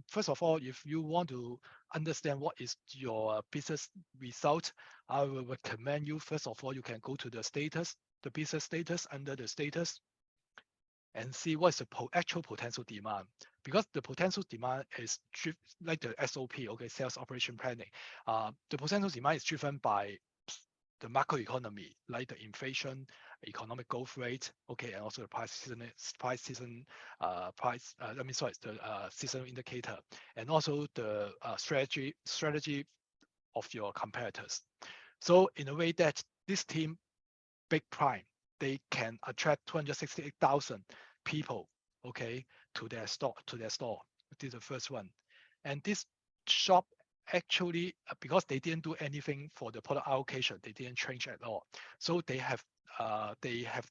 First of all, if you want to understand what is your business result, I will recommend you, first of all, you can go to the status, the business status, under the status, and see what's the actual potential demand. Because the potential demand is like the SOP, okay, sales operation planning. The potential demand is driven by the macroeconomy, like the inflation, economic growth rate, okay, and also the seasonal indicator, and also the strategy of your competitors. So in a way that this team, Big Prime, they can attract 268,000 people, okay, to their store. This is the first one. And this shop actually, because they didn't do anything for the product allocation, they didn't change at all. So they have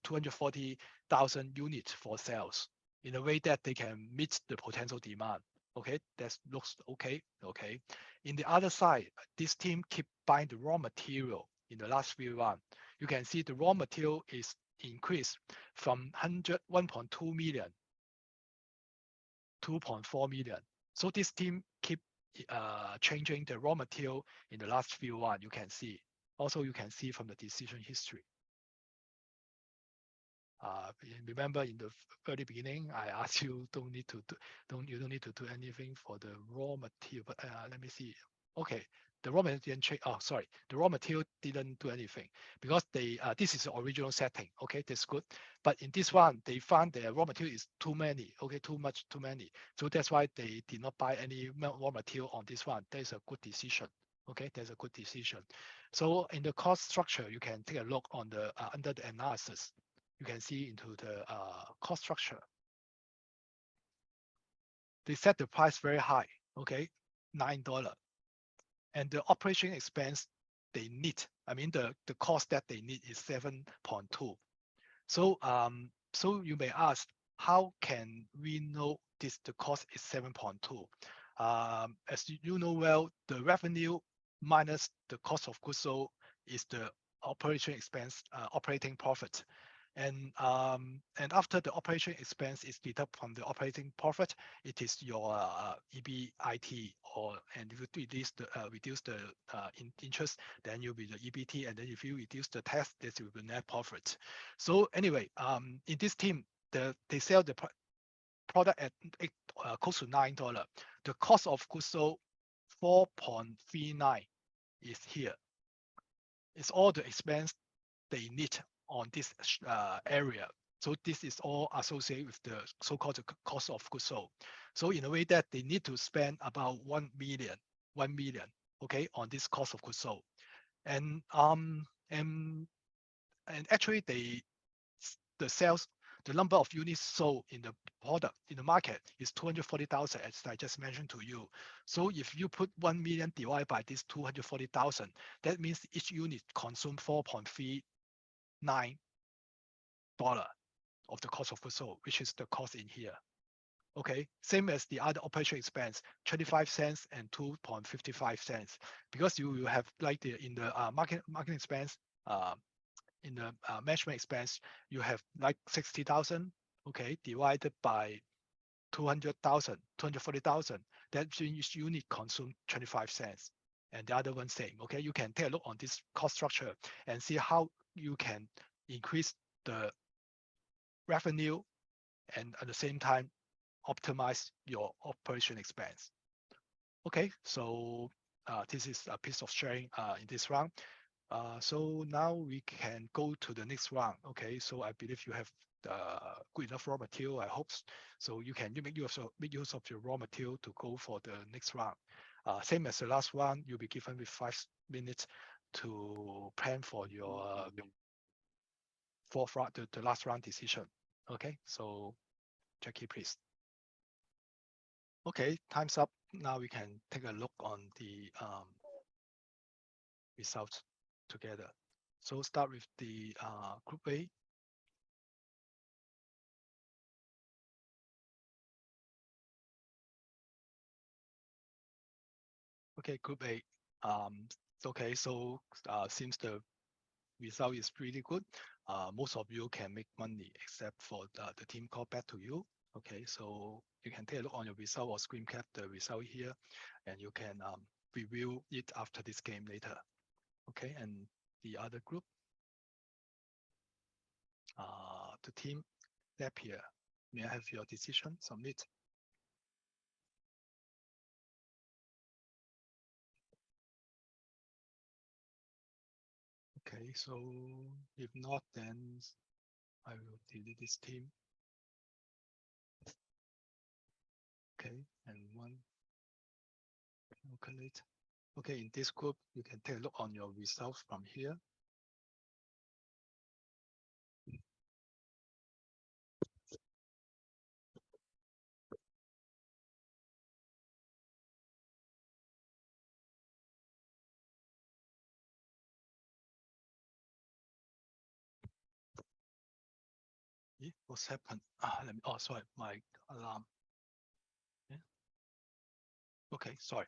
240,000 units for sales in a way that they can meet the potential demand. Okay, that looks okay. Okay. In the other side, this team keep buying the raw material in the last few months. You can see the raw material is increased from 1.2 million, 2.4 million. So this team keep changing the raw material in the last few months. You can see. Also, you can see from the decision history. Remember in the early beginning, I asked you you don't need to do anything for the raw material. But let me see. Okay, the raw material didn't change. Oh, sorry, the raw material didn't do anything because they this is the original setting. Okay, that's good. But in this one, they found the raw material is too many. Okay, too many. So that's why they did not buy any raw material on this one. That is a good decision. Okay, that's a good decision. So in the cost structure, you can take a look on the under the analysis. You can see into the cost structure. They set the price very high, okay, $9. And the operation expense they need, I mean the cost that they need is 7.2. So you may ask, how can we know the cost is 7.2? As you know well, the revenue minus the cost of goods sold is the operation expense, operating profit. And after the operation expense is deducted from the operating profit, it is your EBIT, and if you reduce the interest, then you'll be the EBT, and then if you reduce the tax, this will be net profit. So anyway, in this team, they sell the product at close to $9. The cost of goods sold 4.39 is here. It's all the expense they need on this area. So this is all associated with the so-called cost of goods sold. So in a way that they need to spend about 1 million, okay, on this cost of goods sold. And actually the sales, the number of units sold in the product in the market is 240,000, as I just mentioned to you. So if you put 1 million divided by this 240,000, that means each unit consume $4.39 of the cost of goods sold, which is the cost in here. Okay, same as the other operation expense, 25 cents and 2.55 cents, because you will have like in the marketing expense, in the management expense, you have like 60,000, okay, divided by 200,000, 240,000. That means unit consume 25 cents, and the other one same. Okay, you can take a look on this cost structure and see how you can increase the revenue and at the same time optimize your operation expense. Okay, so this is a piece of sharing in this round. So now we can go to the next round. Okay, so I believe you have good enough raw material, I hope. So you can make use of your raw material to go for the next round. Same as the last one, you'll be given with 5 minutes to plan for your fourth round, the last round decision. Okay, so Jackie, please. Okay, time's up. Now we can take a look on the results together. So start with the group A. Okay, group A. Okay, so seems the result is really good. Most of you can make money except for the team call back to you. Okay, so you can take a look on your result or screen cap the result here, and you can review it after this game later. Okay, and the other group, the team lab here. May I have your decision? Submit. Okay, so if not, then I will delete this team. Okay, and one calculate. Okay, in this group, you can take a look on your results from here. What's happened? Let me, oh, sorry, my alarm. Yeah. Okay, sorry.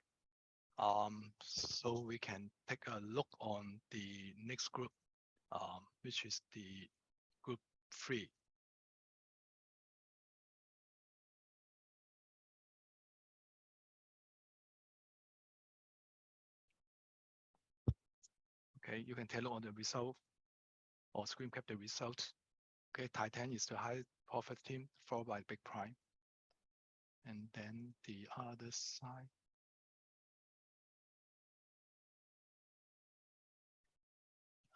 So we can take a look on the next group, which is the group 3. Okay, you can take a look on the result or screen cap the result. Okay, Titan is the high profit team, followed by Big Prime. And then the other side.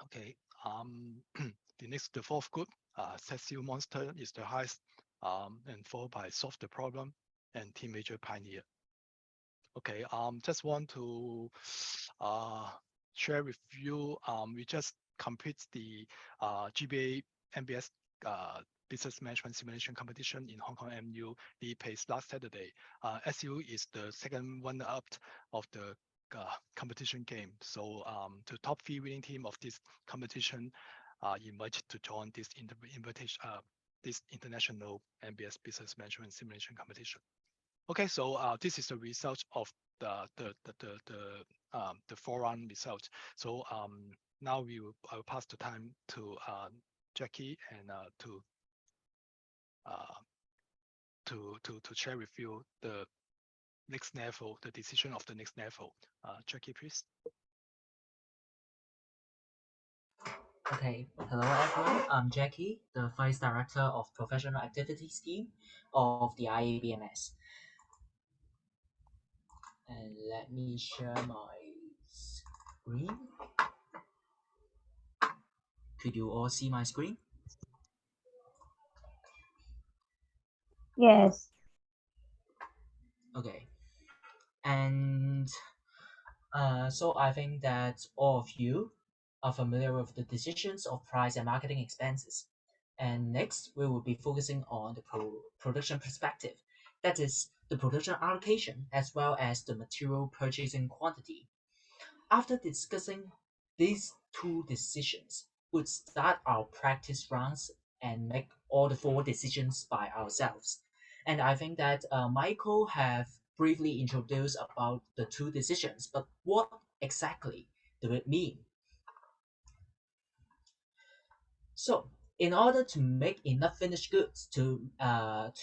Okay, the fourth group, Cecil Monster is the highest, and followed by Solve the Problem and Teenager Pioneer. Okay, just want to share with you, we just complete the GBA MBS Business Management Simulation Competition in Hong Kong MU League Pace last Saturday. SU is the second runner-up of the competition game. So the top 3 winning team of this competition invited to join this invitation, this international MBS Business Management Simulation Competition. Okay, so this is the result of the 4-round result. So now I will pass the time to Jackie and to share with you the next level, the decision of the next level. Jackie, please. Okay, hello everyone. I'm Jackie, the Vice Director of Professional Activities Team of the IABMS. And let me share my screen. Could you all see my screen? Yes. Okay. And so I think that all of you are familiar with the decisions of price and marketing expenses. And next, we will be focusing on the production perspective. That is the production allocation as well as the material purchasing quantity. After discussing these 2 decisions, we'll start our practice runs and make all the 4 decisions by ourselves. And I think that Michael have briefly introduced about the 2 decisions, but what exactly do it mean? So, in order to make enough finished goods to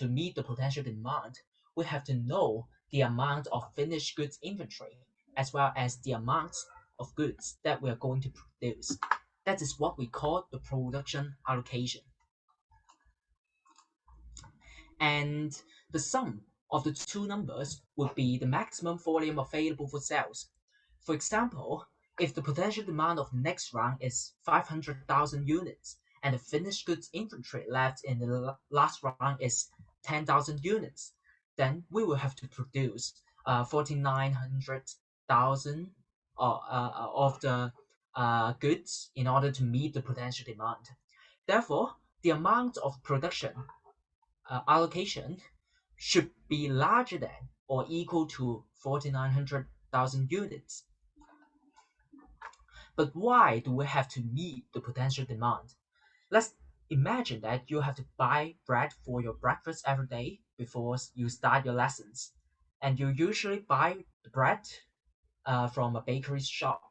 meet the potential demand, we have to know the amount of finished goods inventory as well as the amount of goods that we are going to produce. That is what we call the production allocation. And the sum of the 2 numbers would be the maximum volume available for sales. For example, if the potential demand of next round is 500,000 units and the finished goods inventory left in the last round is 10,000 units, then we will have to produce 4,900,000 of the goods in order to meet the potential demand. Therefore, the amount of production allocation should be larger than or equal to 4,900,000 units. But why do we have to meet the potential demand? Let's imagine that you have to buy bread for your breakfast every day before you start your lessons. And you usually buy the bread from a bakery shop.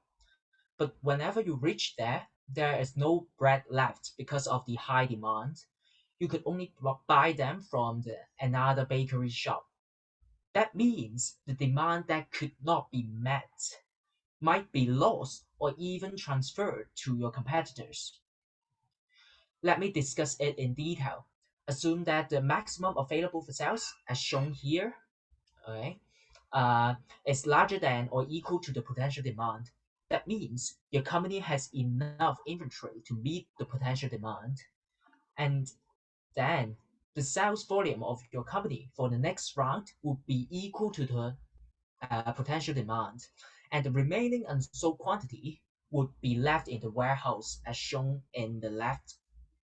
But whenever you reach there, there is no bread left because of the high demand. You could only buy them from another bakery shop. That means the demand that could not be met might be lost or even transferred to your competitors. Let me discuss it in detail. Assume that the maximum available for sales, as shown here, okay, is larger than or equal to the potential demand. That means your company has enough inventory to meet the potential demand. And then the sales volume of your company for the next round would be equal to the potential demand. And the remaining unsold quantity would be left in the warehouse as shown in the left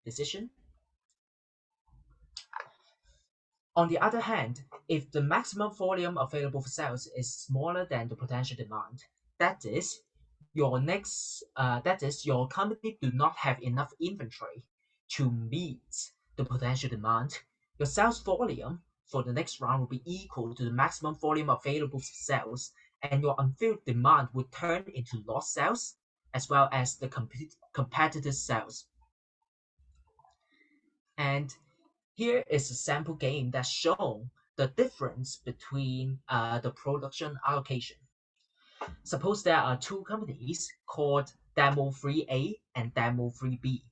decision. On the other hand, if the maximum volume available for sales is smaller than the potential demand, that is, your company do not have enough inventory to meet the potential demand, your sales volume for the next round will be equal to the maximum volume available for sales, and your unfilled demand will turn into lost sales as well as the competitors' sales. And here is a sample game that shows the difference between the production allocation. Suppose there are two companies called Demo 3A and Demo 3B.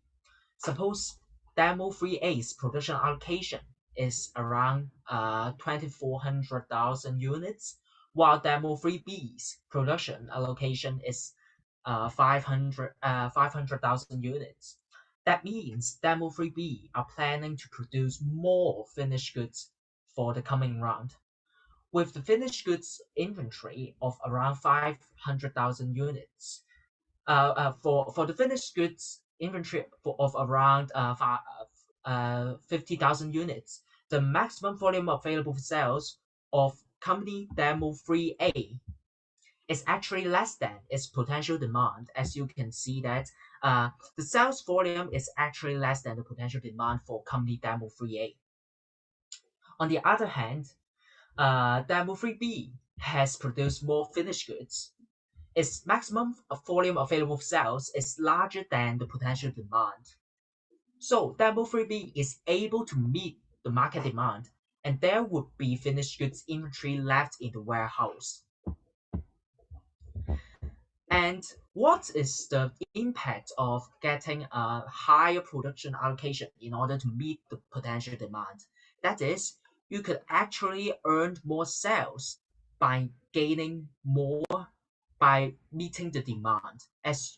Suppose Demo 3A's production allocation is around 2,400,000 units, while Demo 3B's production allocation is 500,000 units. That means Demo 3B are planning to produce more finished goods for the coming round. With the finished goods inventory of around 500,000 units, for the finished goods inventory of around 50,000 units, the maximum volume available for sales of company Demo 3A is actually less than its potential demand. As you can see that the sales volume is actually less than the potential demand for company Demo 3A. On the other hand, Demo 3B has produced more finished goods. Its maximum volume available for sales is larger than the potential demand. So Demo 3B is able to meet the market demand, and there would be finished goods inventory left in the warehouse. And what is the impact of getting a higher production allocation in order to meet the potential demand? That is, you could actually earn more sales by gaining more, by meeting the demand. As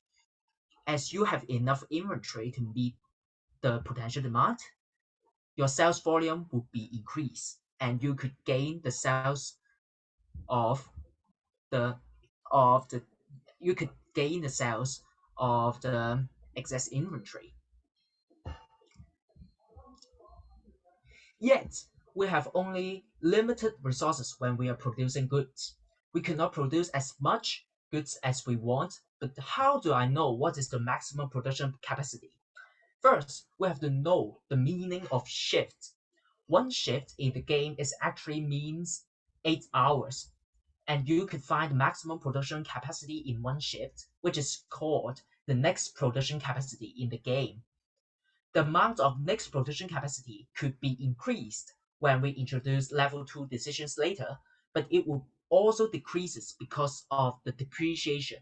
you have enough inventory to meet the potential demand, your sales volume would be increased, and you could gain the sales of the you could gain the sales of the excess inventory. Yet, we have only limited resources when we are producing goods. We cannot produce as much goods as we want, but how do I know what is the maximum production capacity? First, we have to know the meaning of shift. One shift in the game is actually means 8 hours, and you could find the maximum production capacity in one shift, which is called the next production capacity in the game. The amount of next production capacity could be increased when we introduce level 2 decisions later, but it will also decreases because of the depreciation.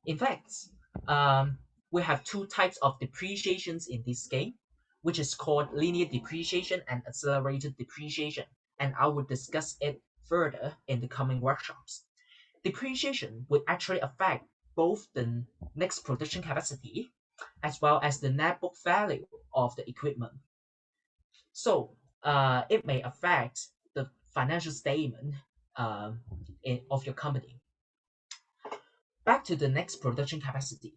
In fact, we have two types of depreciations in this game, which is called linear depreciation and accelerated depreciation, and I will discuss it further in the coming workshops. Depreciation would actually affect both the next production capacity as well as the net book value of the equipment. So it may affect the financial statement of your company. Back to the next production capacity.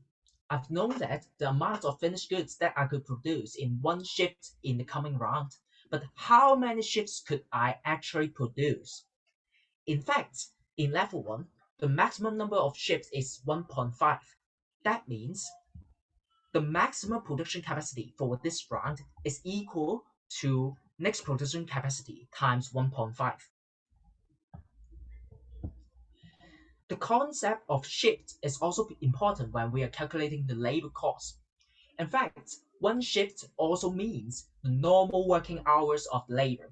I've known that the amount of finished goods that I could produce in one shift in the coming round, but how many shifts could I actually produce? In fact, in level 1, the maximum number of shifts is 1.5. That means the maximum production capacity for this round is equal to next production capacity times 1.5. The concept of shift is also important when we are calculating the labor cost. In fact, one shift also means the normal working hours of labor.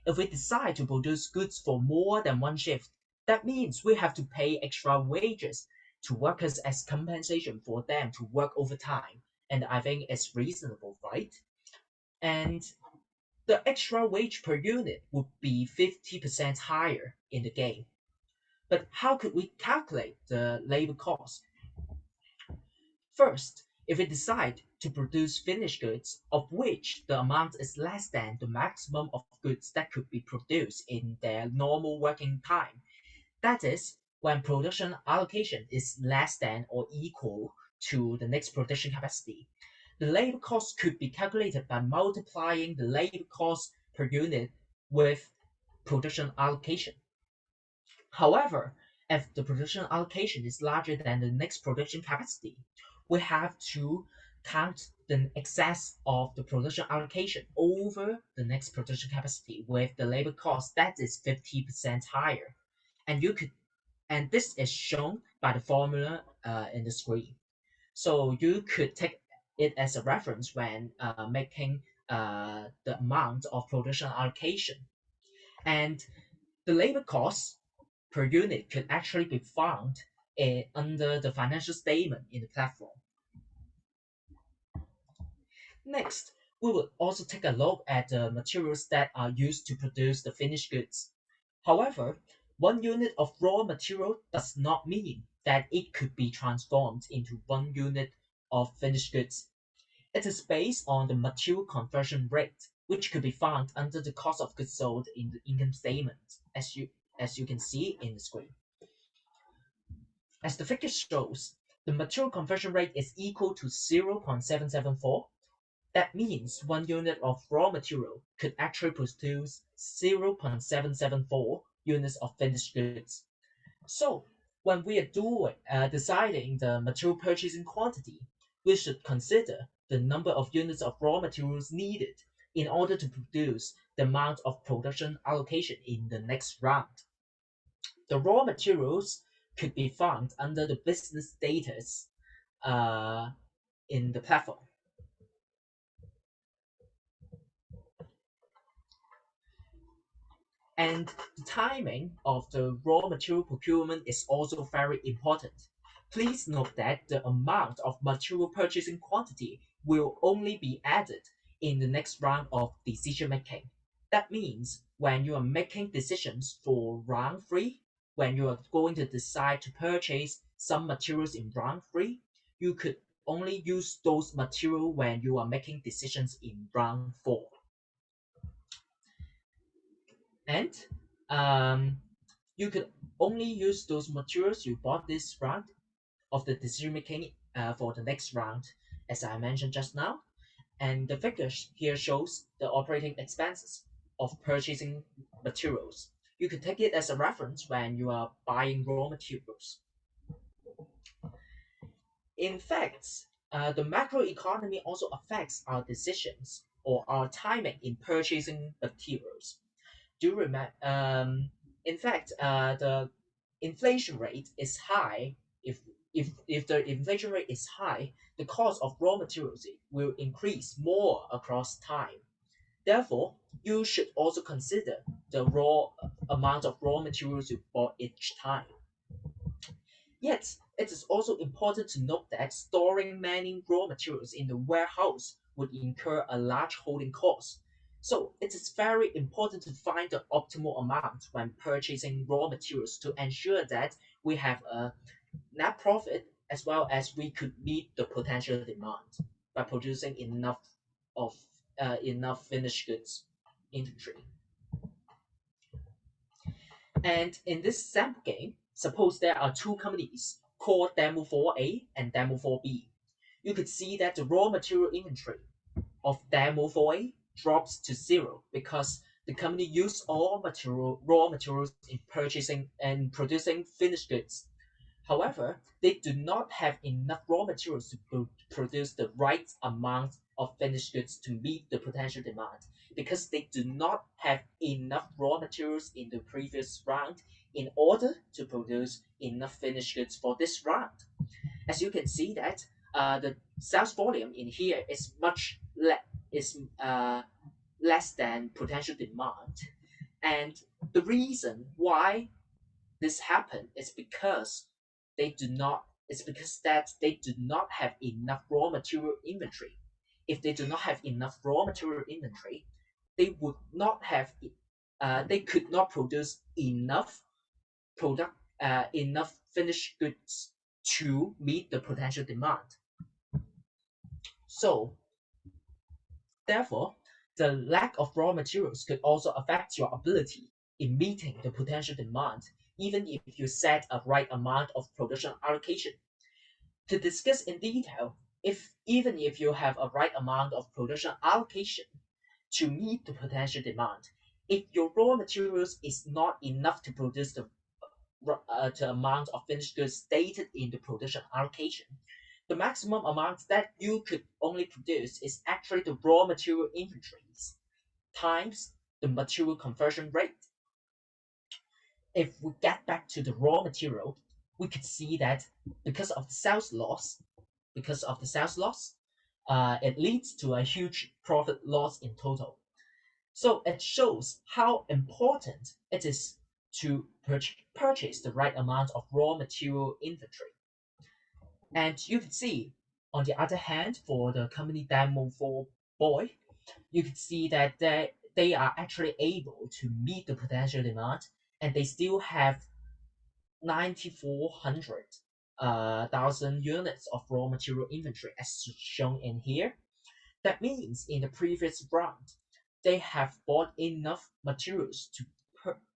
If we decide to produce goods for more than one shift, that means we have to pay extra wages to workers as compensation for them to work overtime. And I think it's reasonable, right? And the extra wage per unit would be 50% higher in the game. But how could we calculate the labor cost? First, if we decide to produce finished goods of which the amount is less than the maximum of goods that could be produced in their normal working time, that is, when production allocation is less than or equal to the next production capacity, the labor cost could be calculated by multiplying the labor cost per unit with production allocation. However, if the production allocation is larger than the next production capacity, we have to count the excess of the production allocation over the next production capacity with the labor cost that is 50% higher. And this is shown by the formula in the screen. So you could take it as a reference when making the amount of production allocation. And the labor cost per unit could actually be found under the financial statement in the platform. Next, we will also take a look at the materials that are used to produce the finished goods. However, one unit of raw material does not mean that it could be transformed into one unit of finished goods. It is based on the material conversion rate, which could be found under the cost of goods sold in the income statement, as you can see in the screen. As the figure shows, the material conversion rate is equal to 0.774. That means one unit of raw material could actually produce 0.774 units of finished goods. So when we are deciding the material purchasing quantity, we should consider the number of units of raw materials needed in order to produce the amount of production allocation in the next round. The raw materials could be found under the business status in the platform. And the timing of the raw material procurement is also very important. Please note that the amount of material purchasing quantity will only be added in the next round of decision making. That means when you are making decisions for round 3, when you are going to decide to purchase some materials in round 3, you could only use those materials when you are making decisions in round 4. And you could only use those materials you bought this round of the decision making for the next round, as I mentioned just now. And the figure here shows the operating expenses of purchasing materials. You could take it as a reference when you are buying raw materials. In fact, the macroeconomy also affects our decisions or our timing in purchasing materials. Do you remember? In fact, the inflation rate is high. If the inflation rate is high, the cost of raw materials will increase more across time. Therefore, you should also consider the raw amount of raw materials you bought each time. Yet, it is also important to note that storing many raw materials in the warehouse would incur a large holding cost. So it is very important to find the optimal amount when purchasing raw materials to ensure that we have a net profit as well as we could meet the potential demand by producing enough finished goods inventory. And in this sample game, suppose there are two companies called Demo 4A and Demo 4B. You could see that the raw material inventory of Demo 4A drops to 0 because the company used all raw materials in purchasing and producing finished goods. However, they do not have enough raw materials to produce the right amount of finished goods to meet the potential demand because they do not have enough raw materials in the previous round in order to produce enough finished goods for this round. As you can see that the sales volume in here is less than potential demand, and the reason why this happened is because they do not have enough raw material inventory. If they do not have enough raw material inventory, they would not have they could not produce enough finished goods to meet the potential demand. So therefore, the lack of raw materials could also affect your ability in meeting the potential demand, even if you set a right amount of production allocation. To discuss in detail, even if you have a right amount of production allocation to meet the potential demand, if your raw materials is not enough to produce the amount of finished goods stated in the production allocation, the maximum amount that you could only produce is actually the raw material inventories times the material conversion rate. If we get back to the raw material, we could see that because of the sales loss, it leads to a huge profit loss in total. So it shows how important it is to purchase the right amount of raw material inventory. And you can see, on the other hand, for the company Demo 4 Boy, you can see that they are actually able to meet the potential demand, and they still have 9,400 thousand units of raw material inventory as shown in here. That means in the previous round, they have bought enough materials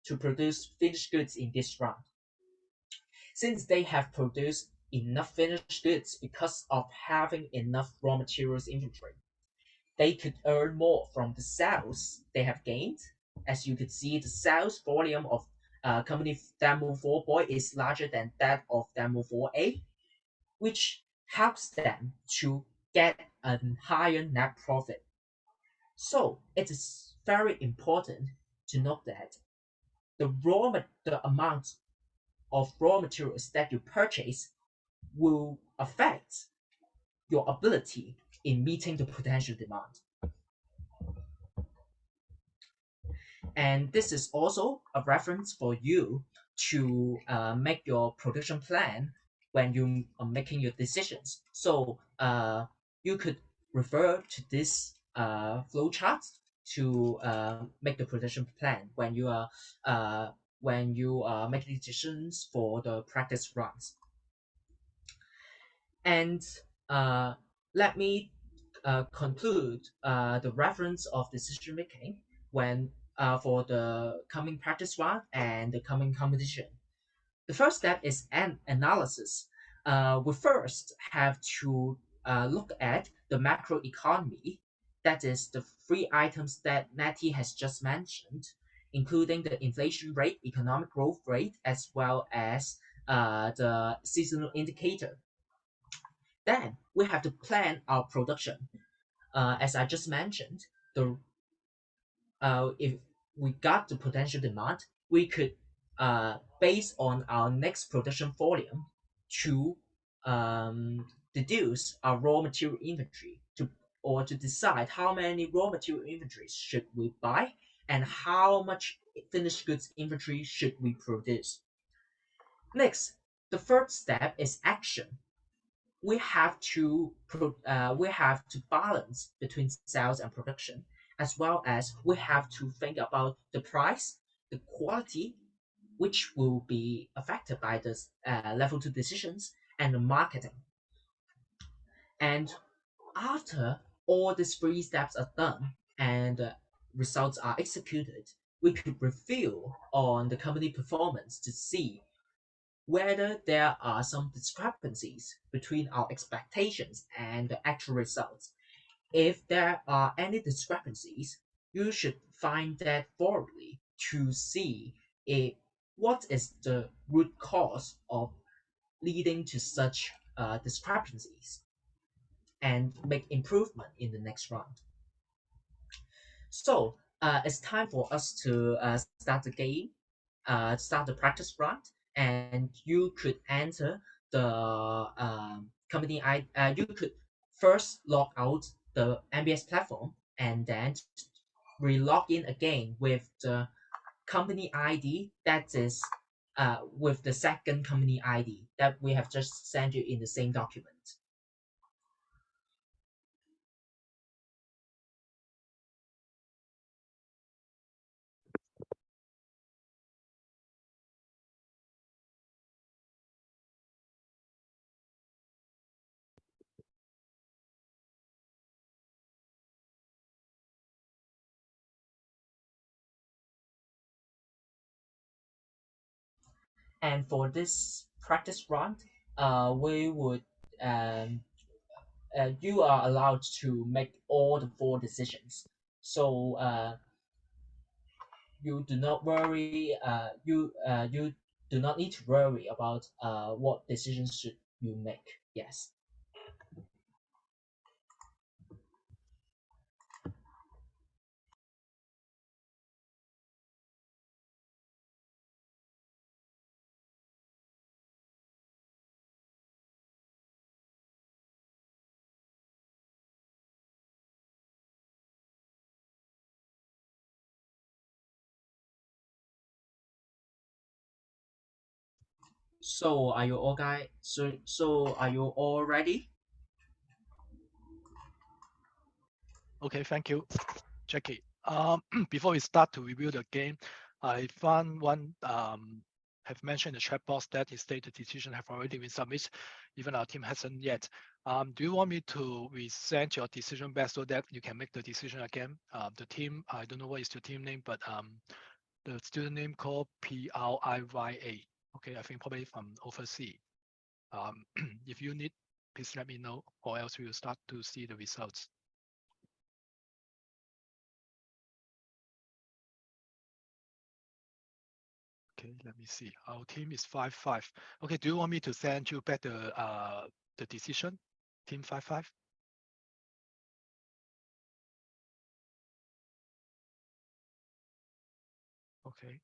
to produce finished goods in this round. Since they have produced enough finished goods because of having enough raw materials inventory, they could earn more from the sales they have gained. As you could see, the sales volume of company Demo 4 Boy is larger than that of Demo 4A, which helps them to get a higher net profit. So it is very important to note that the amount of raw materials that you purchase will affect your ability in meeting the potential demand. And this is also a reference for you to make your production plan when you are making your decisions. So you could refer to this flow chart to make the production plan when you are making decisions for the practice runs. And let me conclude the reference of decision making when for the coming practice run and the coming competition. The first step is an analysis. We first have to look at the macro economy, that is the three items that Natty has just mentioned, including the inflation rate, economic growth rate, as well as the seasonal indicator. Then we have to plan our production. As I just mentioned, if we got the potential demand, we could base on our next production volume to deduce our raw material inventory to decide how many raw material inventories should we buy and how much finished goods inventory should we produce. Next, the third step is action. We have to balance between sales and production, as well as we have to think about the price, the quality, which will be affected by the level 2 decisions, and the marketing. And after all these three steps are done and results are executed, we could review on the company performance to see whether there are some discrepancies between our expectations and the actual results. If there are any discrepancies, you should find that thoroughly to see what is the root cause of leading to such discrepancies and make improvement in the next round. So it's time for us to start the game, start the practice round, and you could enter the company. You could first log out the MBS platform and then re-log in again with the company ID that is with the second company ID that we have just sent you in the same document. And for this practice run, we would you are allowed to make all the four decisions. So you do not worry. You do not need to worry about what decisions should you make. Yes. So are you all guys? So are you all ready? Okay, thank you, Jackie. Before we start to review the game, I found one have mentioned in the chat box that his data decision have already been submitted, even our team hasn't yet. Do you want me to resend your decision back so that you can make the decision again? The team, I don't know what is the team name, but the student name called PRIYA. Okay, I think probably from overseas. If you need, please let me know, or else we will start to see the results. Okay, let me see. Our team is 5-5. Okay, do you want me to send you back the decision? Team 5-5? Okay.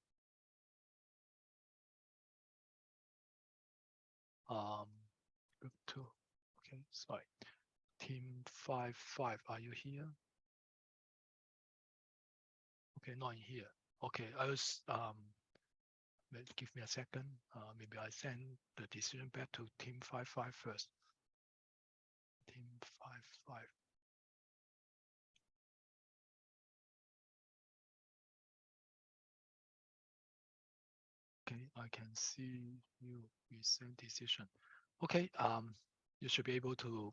Group 2. Okay, sorry. Team 5-5, are you here? Okay, not in here. Okay, I was give me a second. Maybe I send the decision back to team 5-5 first. Team 5-5. Okay, I can see you resend decision. Okay, you should be able to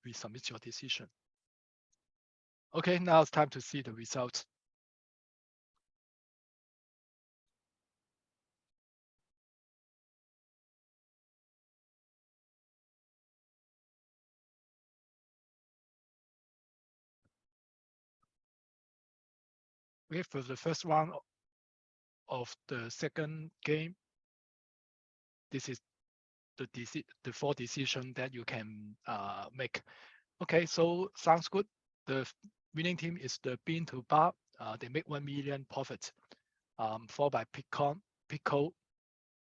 resubmit your decision. Okay, now it's time to see the results. Okay, for the first round of the second game, this is the four decision that you can make. Okay, so sounds good. The winning team is the Bean to Bar. They make 1 million profit, followed by Pico,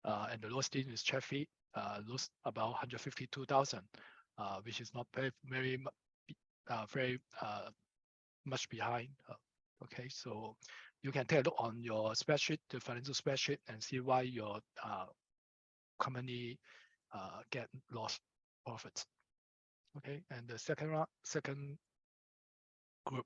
and the lowest team is Chaffee, lose about 152,000, which is not very much behind. Okay, so you can take a look on your spreadsheet, the financial spreadsheet, and see why your company get lost profits. Okay, and the second group.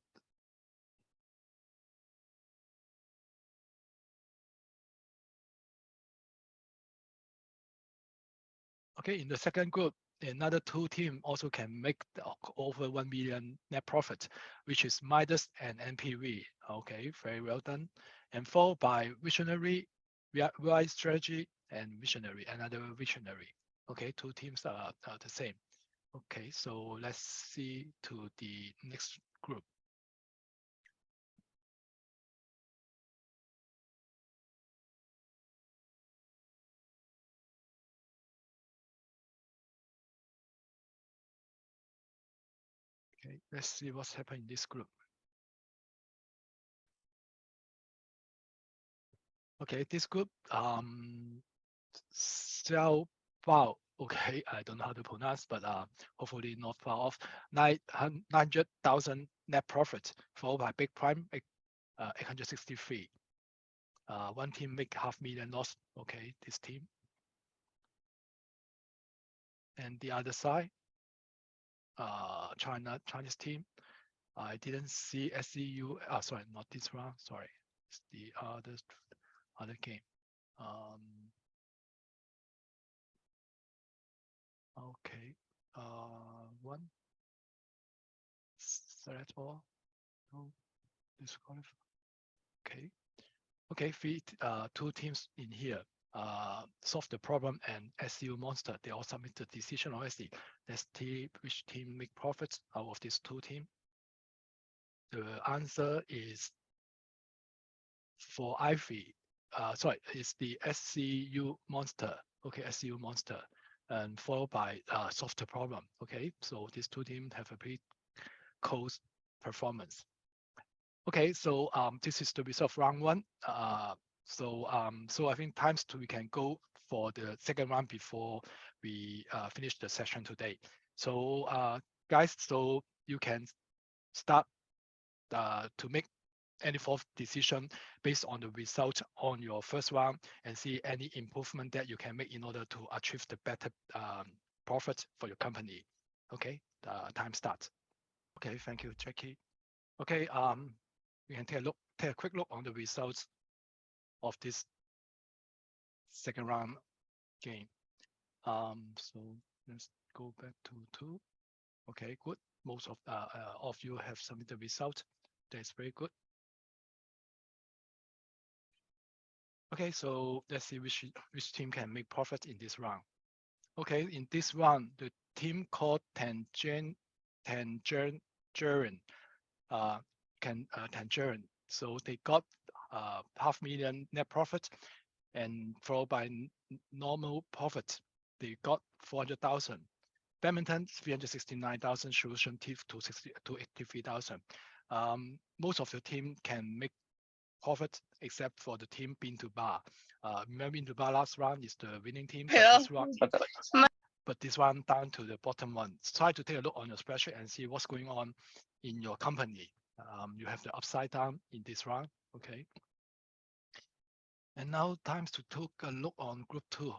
Okay, in the second group, another two teams also can make over 1 million net profit, which is Midas and NPV. Okay, very well done. And followed by Visionary, Right Strategy, and Visionary, another Visionary. Okay, two teams are the same. Okay, so let's see to the next group. Okay, let's see what's happening in this group. Okay, this group, Xiao Bao, okay, I don't know how to pronounce, but hopefully not far off. 900,000 net profit, followed by Big Prime, 863. One team make 500,000 loss, okay, this team. And the other side, Chinese team, I didn't see SCU, sorry, not this round, sorry, it's the other game. Okay, one select all, no disqualify. Okay, two teams in here. Solve the problem and SCU Monster, they all submit the decision already. Let's see which team make profits out of these two teams. The answer is for Ivy. Sorry, it's the SCU Monster. Okay, SCU Monster, and followed by Solve the Problem. Okay, so these two teams have a pretty close performance. Okay, so this is the result of round one. So I think we can go for the second round before we finish the session today. So guys, so you can start to make any fourth decision based on the result on your first round and see any improvement that you can make in order to achieve the better profit for your company. Okay, time starts. Okay, thank you, Jackie. Okay, we can take a quick look on the results of this second round game. So let's go back to 2. Okay, good. Most of you have submitted the result. That's very good. Okay, so let's see which team can make profit in this round. Okay, in this round, the team called Tangerine, so they got 500,000 net profit, and followed by normal profit, they got 400,000. Badminton 369,000, solution TIF to 83,000. Most of the team can make profit except for the team Bin to Bar. Remember Bin to Bar last round is the winning team, but this one down to the bottom one. Try to take a look on your spreadsheet and see what's going on in your company. You have the upside down in this round, okay? And now time to take a look on group 2.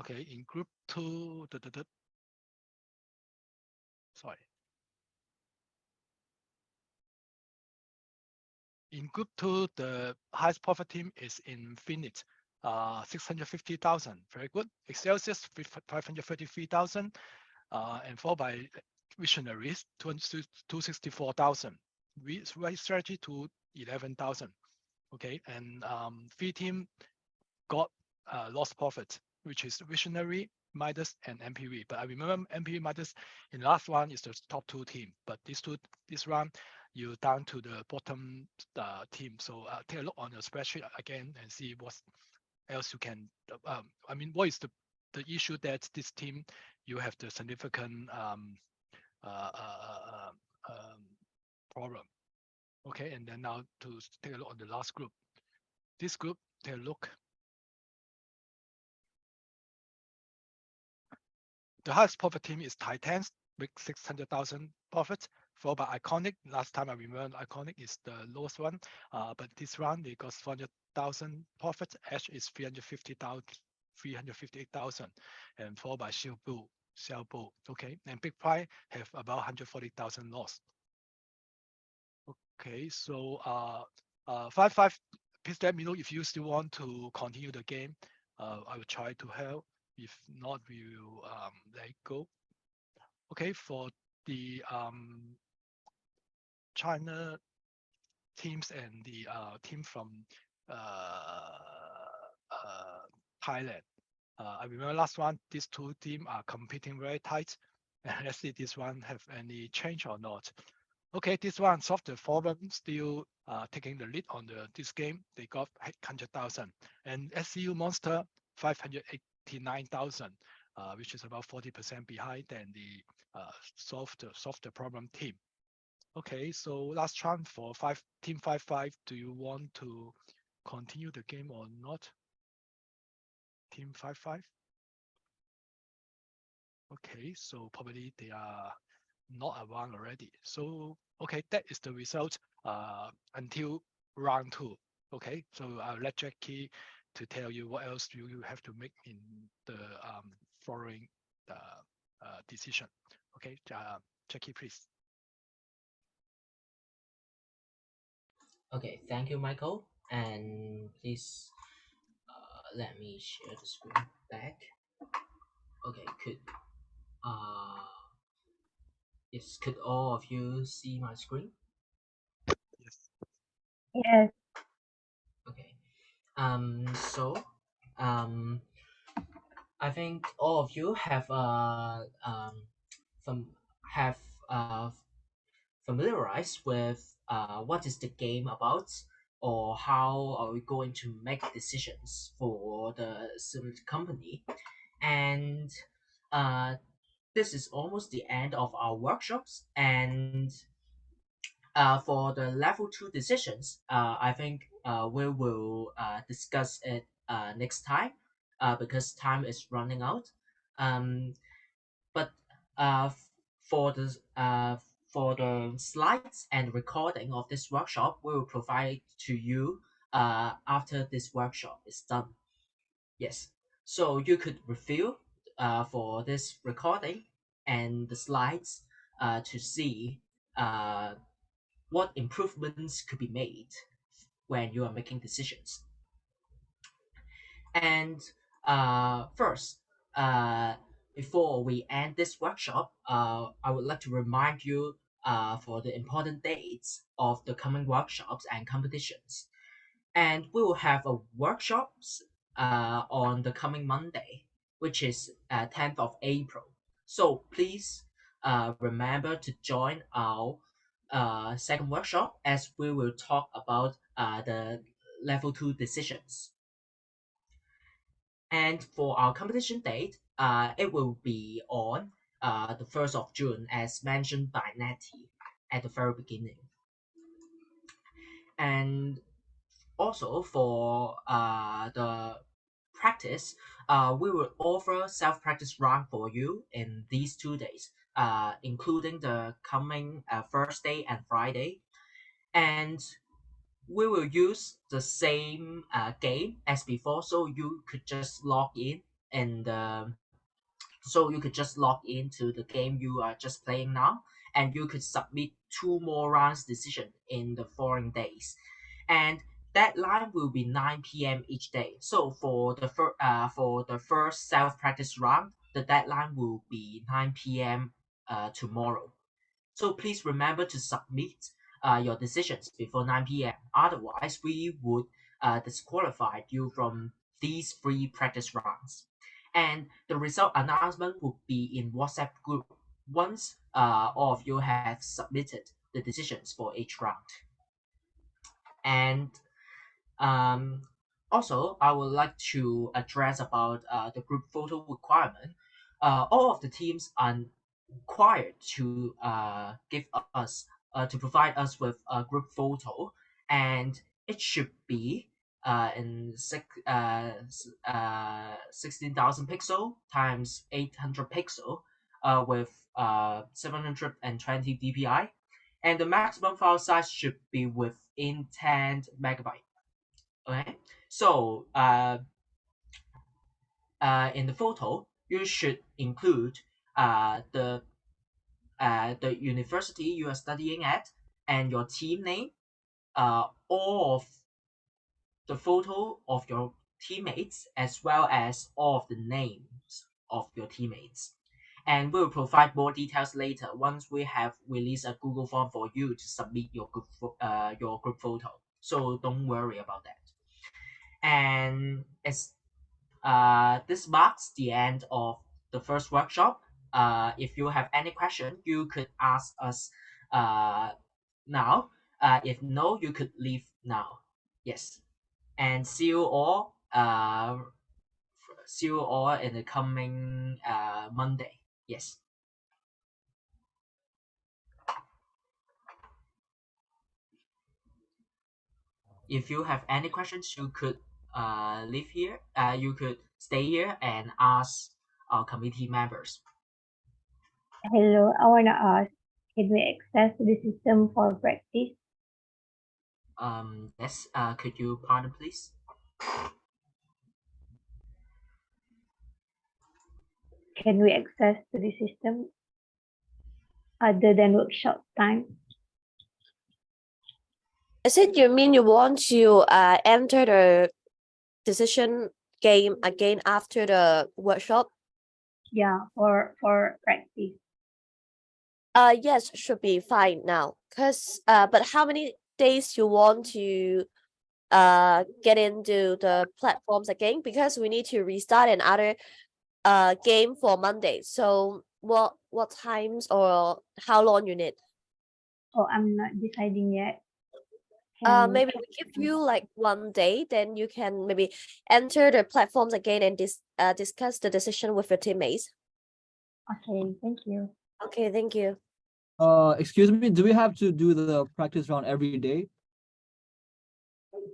Okay, in group 2, sorry. In group 2, the highest profit team is Infinite, 650,000, very good. Excelsius 533,000, and followed by Visionaries 264,000. Right strategy to 11,000. Okay, and 3 team got lost profit, which is Visionary, Midas, and MPV. But I remember MPV Midas in the last one is the top 2 team, but this round you down to the bottom team. So take a look on your spreadsheet again and see what else you can. I mean, what is the issue that this team you have the significant problem? Okay, and then now to take a look on the last group. This group, take a look. The highest profit team is Titans with 600,000 profit, followed by Iconic. Last time I remember Iconic is the lowest one, but this round they got 400,000 profit. Edge is 358,000, and followed by Xiaobu. Okay, and Big Pie have about 140,000 loss. Okay, so 5-5. Please let me know if you still want to continue the game. I will try to help. If not, we will let it go. Okay, for the China teams and the team from Thailand. I remember last one, these two teams are competing very tight. Let's see this one have any change or not. Okay, this one solved the problem, still taking the lead on this game. They got 100,000. And SCU Monster, 589,000. which is about 40% behind than the solve the problem team. Okay, so last chance for team 5-5. Do you want to continue the game or not? Team 5-5. Okay, so probably they are not around already. So okay, that is the result until round 2. Okay, so I'll let Jackie to tell you what else you have to make in the following decision. Okay, Jackie, please. Okay, thank you, Michael. And please let me share the screen back. Okay, uh yes, could all of you see my screen? Yes. Yes. Okay. So I think all of you fam- have familiarized with what is the game about, or how are we going to make decisions for the company. And uh, this is almost the end of our workshops. And for the level 2 decisions, I think we will discuss it next time, because time is running out. But uh, for the slides and recording of this workshop, we will provide to you after this workshop is done. Yes, so you could review for this recording and the slides to see what improvements could be made when you are making decisions. And first, before we end this workshop, I would like to remind you for the important dates of the coming workshops and competitions. And we will have a workshops on the coming Monday, which is 10th of April. So please remember to join our second workshop, as we will talk about the level 2 decisions. And for our competition date, it will be on the 1st of June, as mentioned by Natty at the very beginning. And also for the practice, we will offer self-practice round for you in these 2 days, including the coming Thursday and Friday. And we will use the same game as before, so you could just log in the so you could just log into the game you are just playing now, and you could submit 2 more rounds decision in the following days. And deadline will be 9 p.m. each day. So for the first self practice round, the deadline will be 9 p.m. Tomorrow. So please remember to submit your decisions before 9 p.m. Otherwise, we would disqualify you from these 3 practice rounds. And the result announcement will be in WhatsApp group once all of you have submitted the decisions for each round. And um, also, I would like to address about the group photo requirement. All of the teams are required to give us to provide us with a group photo, and it should be in 16,000 pixel times 800 pixel with 720 dpi, and the maximum file size should be within 10 megabyte. Okay, so in the photo, you should include the university you are studying at and your team name, all of the photo of your teammates, as well as all of the names of your teammates. And we'll provide more details later once we have released a Google form for you to submit your group photo. So don't worry about that. And this marks the end of the first workshop. If you have any question, you could ask us now. If no, you could leave now. Yes. And see you all see you all in the coming Monday. Yes. If you have any questions, you could leave here. You could stay here and ask our committee members. Hello, I want to ask, can we access the system for practice? Yes. Could you pardon, please? Can we access to the system other than workshop time? Is it you mean you want to enter the decision game again after the workshop? Yeah, for practice. Yes, should be fine now. But how many days you want to get into the platforms again? Because we need to restart another game for Monday. So what times or how long you need? Oh, I'm not deciding yet. Can Maybe we give you like 1 day, then you can maybe enter the platforms again and discuss the decision with your teammates. Okay, thank you. Okay, thank you. Excuse me, do we have to do the practice round every day?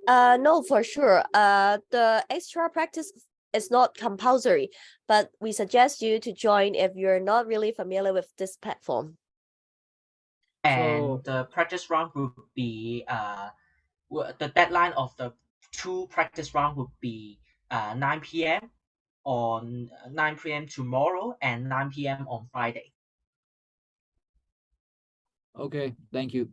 No, for sure. The extra practice is not compulsory, but we suggest you to join if you're not really familiar with this platform. And the practice round would be the deadline of the 2 practice round would be 9 p.m. on 9 p.m. tomorrow and 9 p.m. on Friday. Okay, thank you.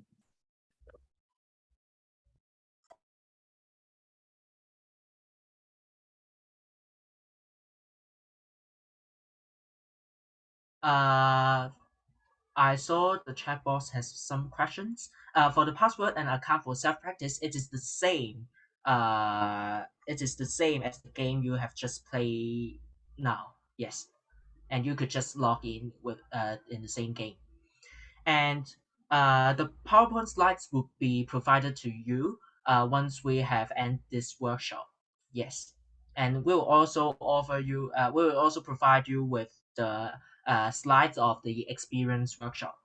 I saw the chat box has some questions. For the password and account for self-practice, it is the same. It is the same as the game you have just played now. Yes, and you could just log in with in the same game. And the PowerPoint slides will be provided to you once we have end this workshop. Yes, and we'll also offer you. We will also provide you with the slides of the experience workshop.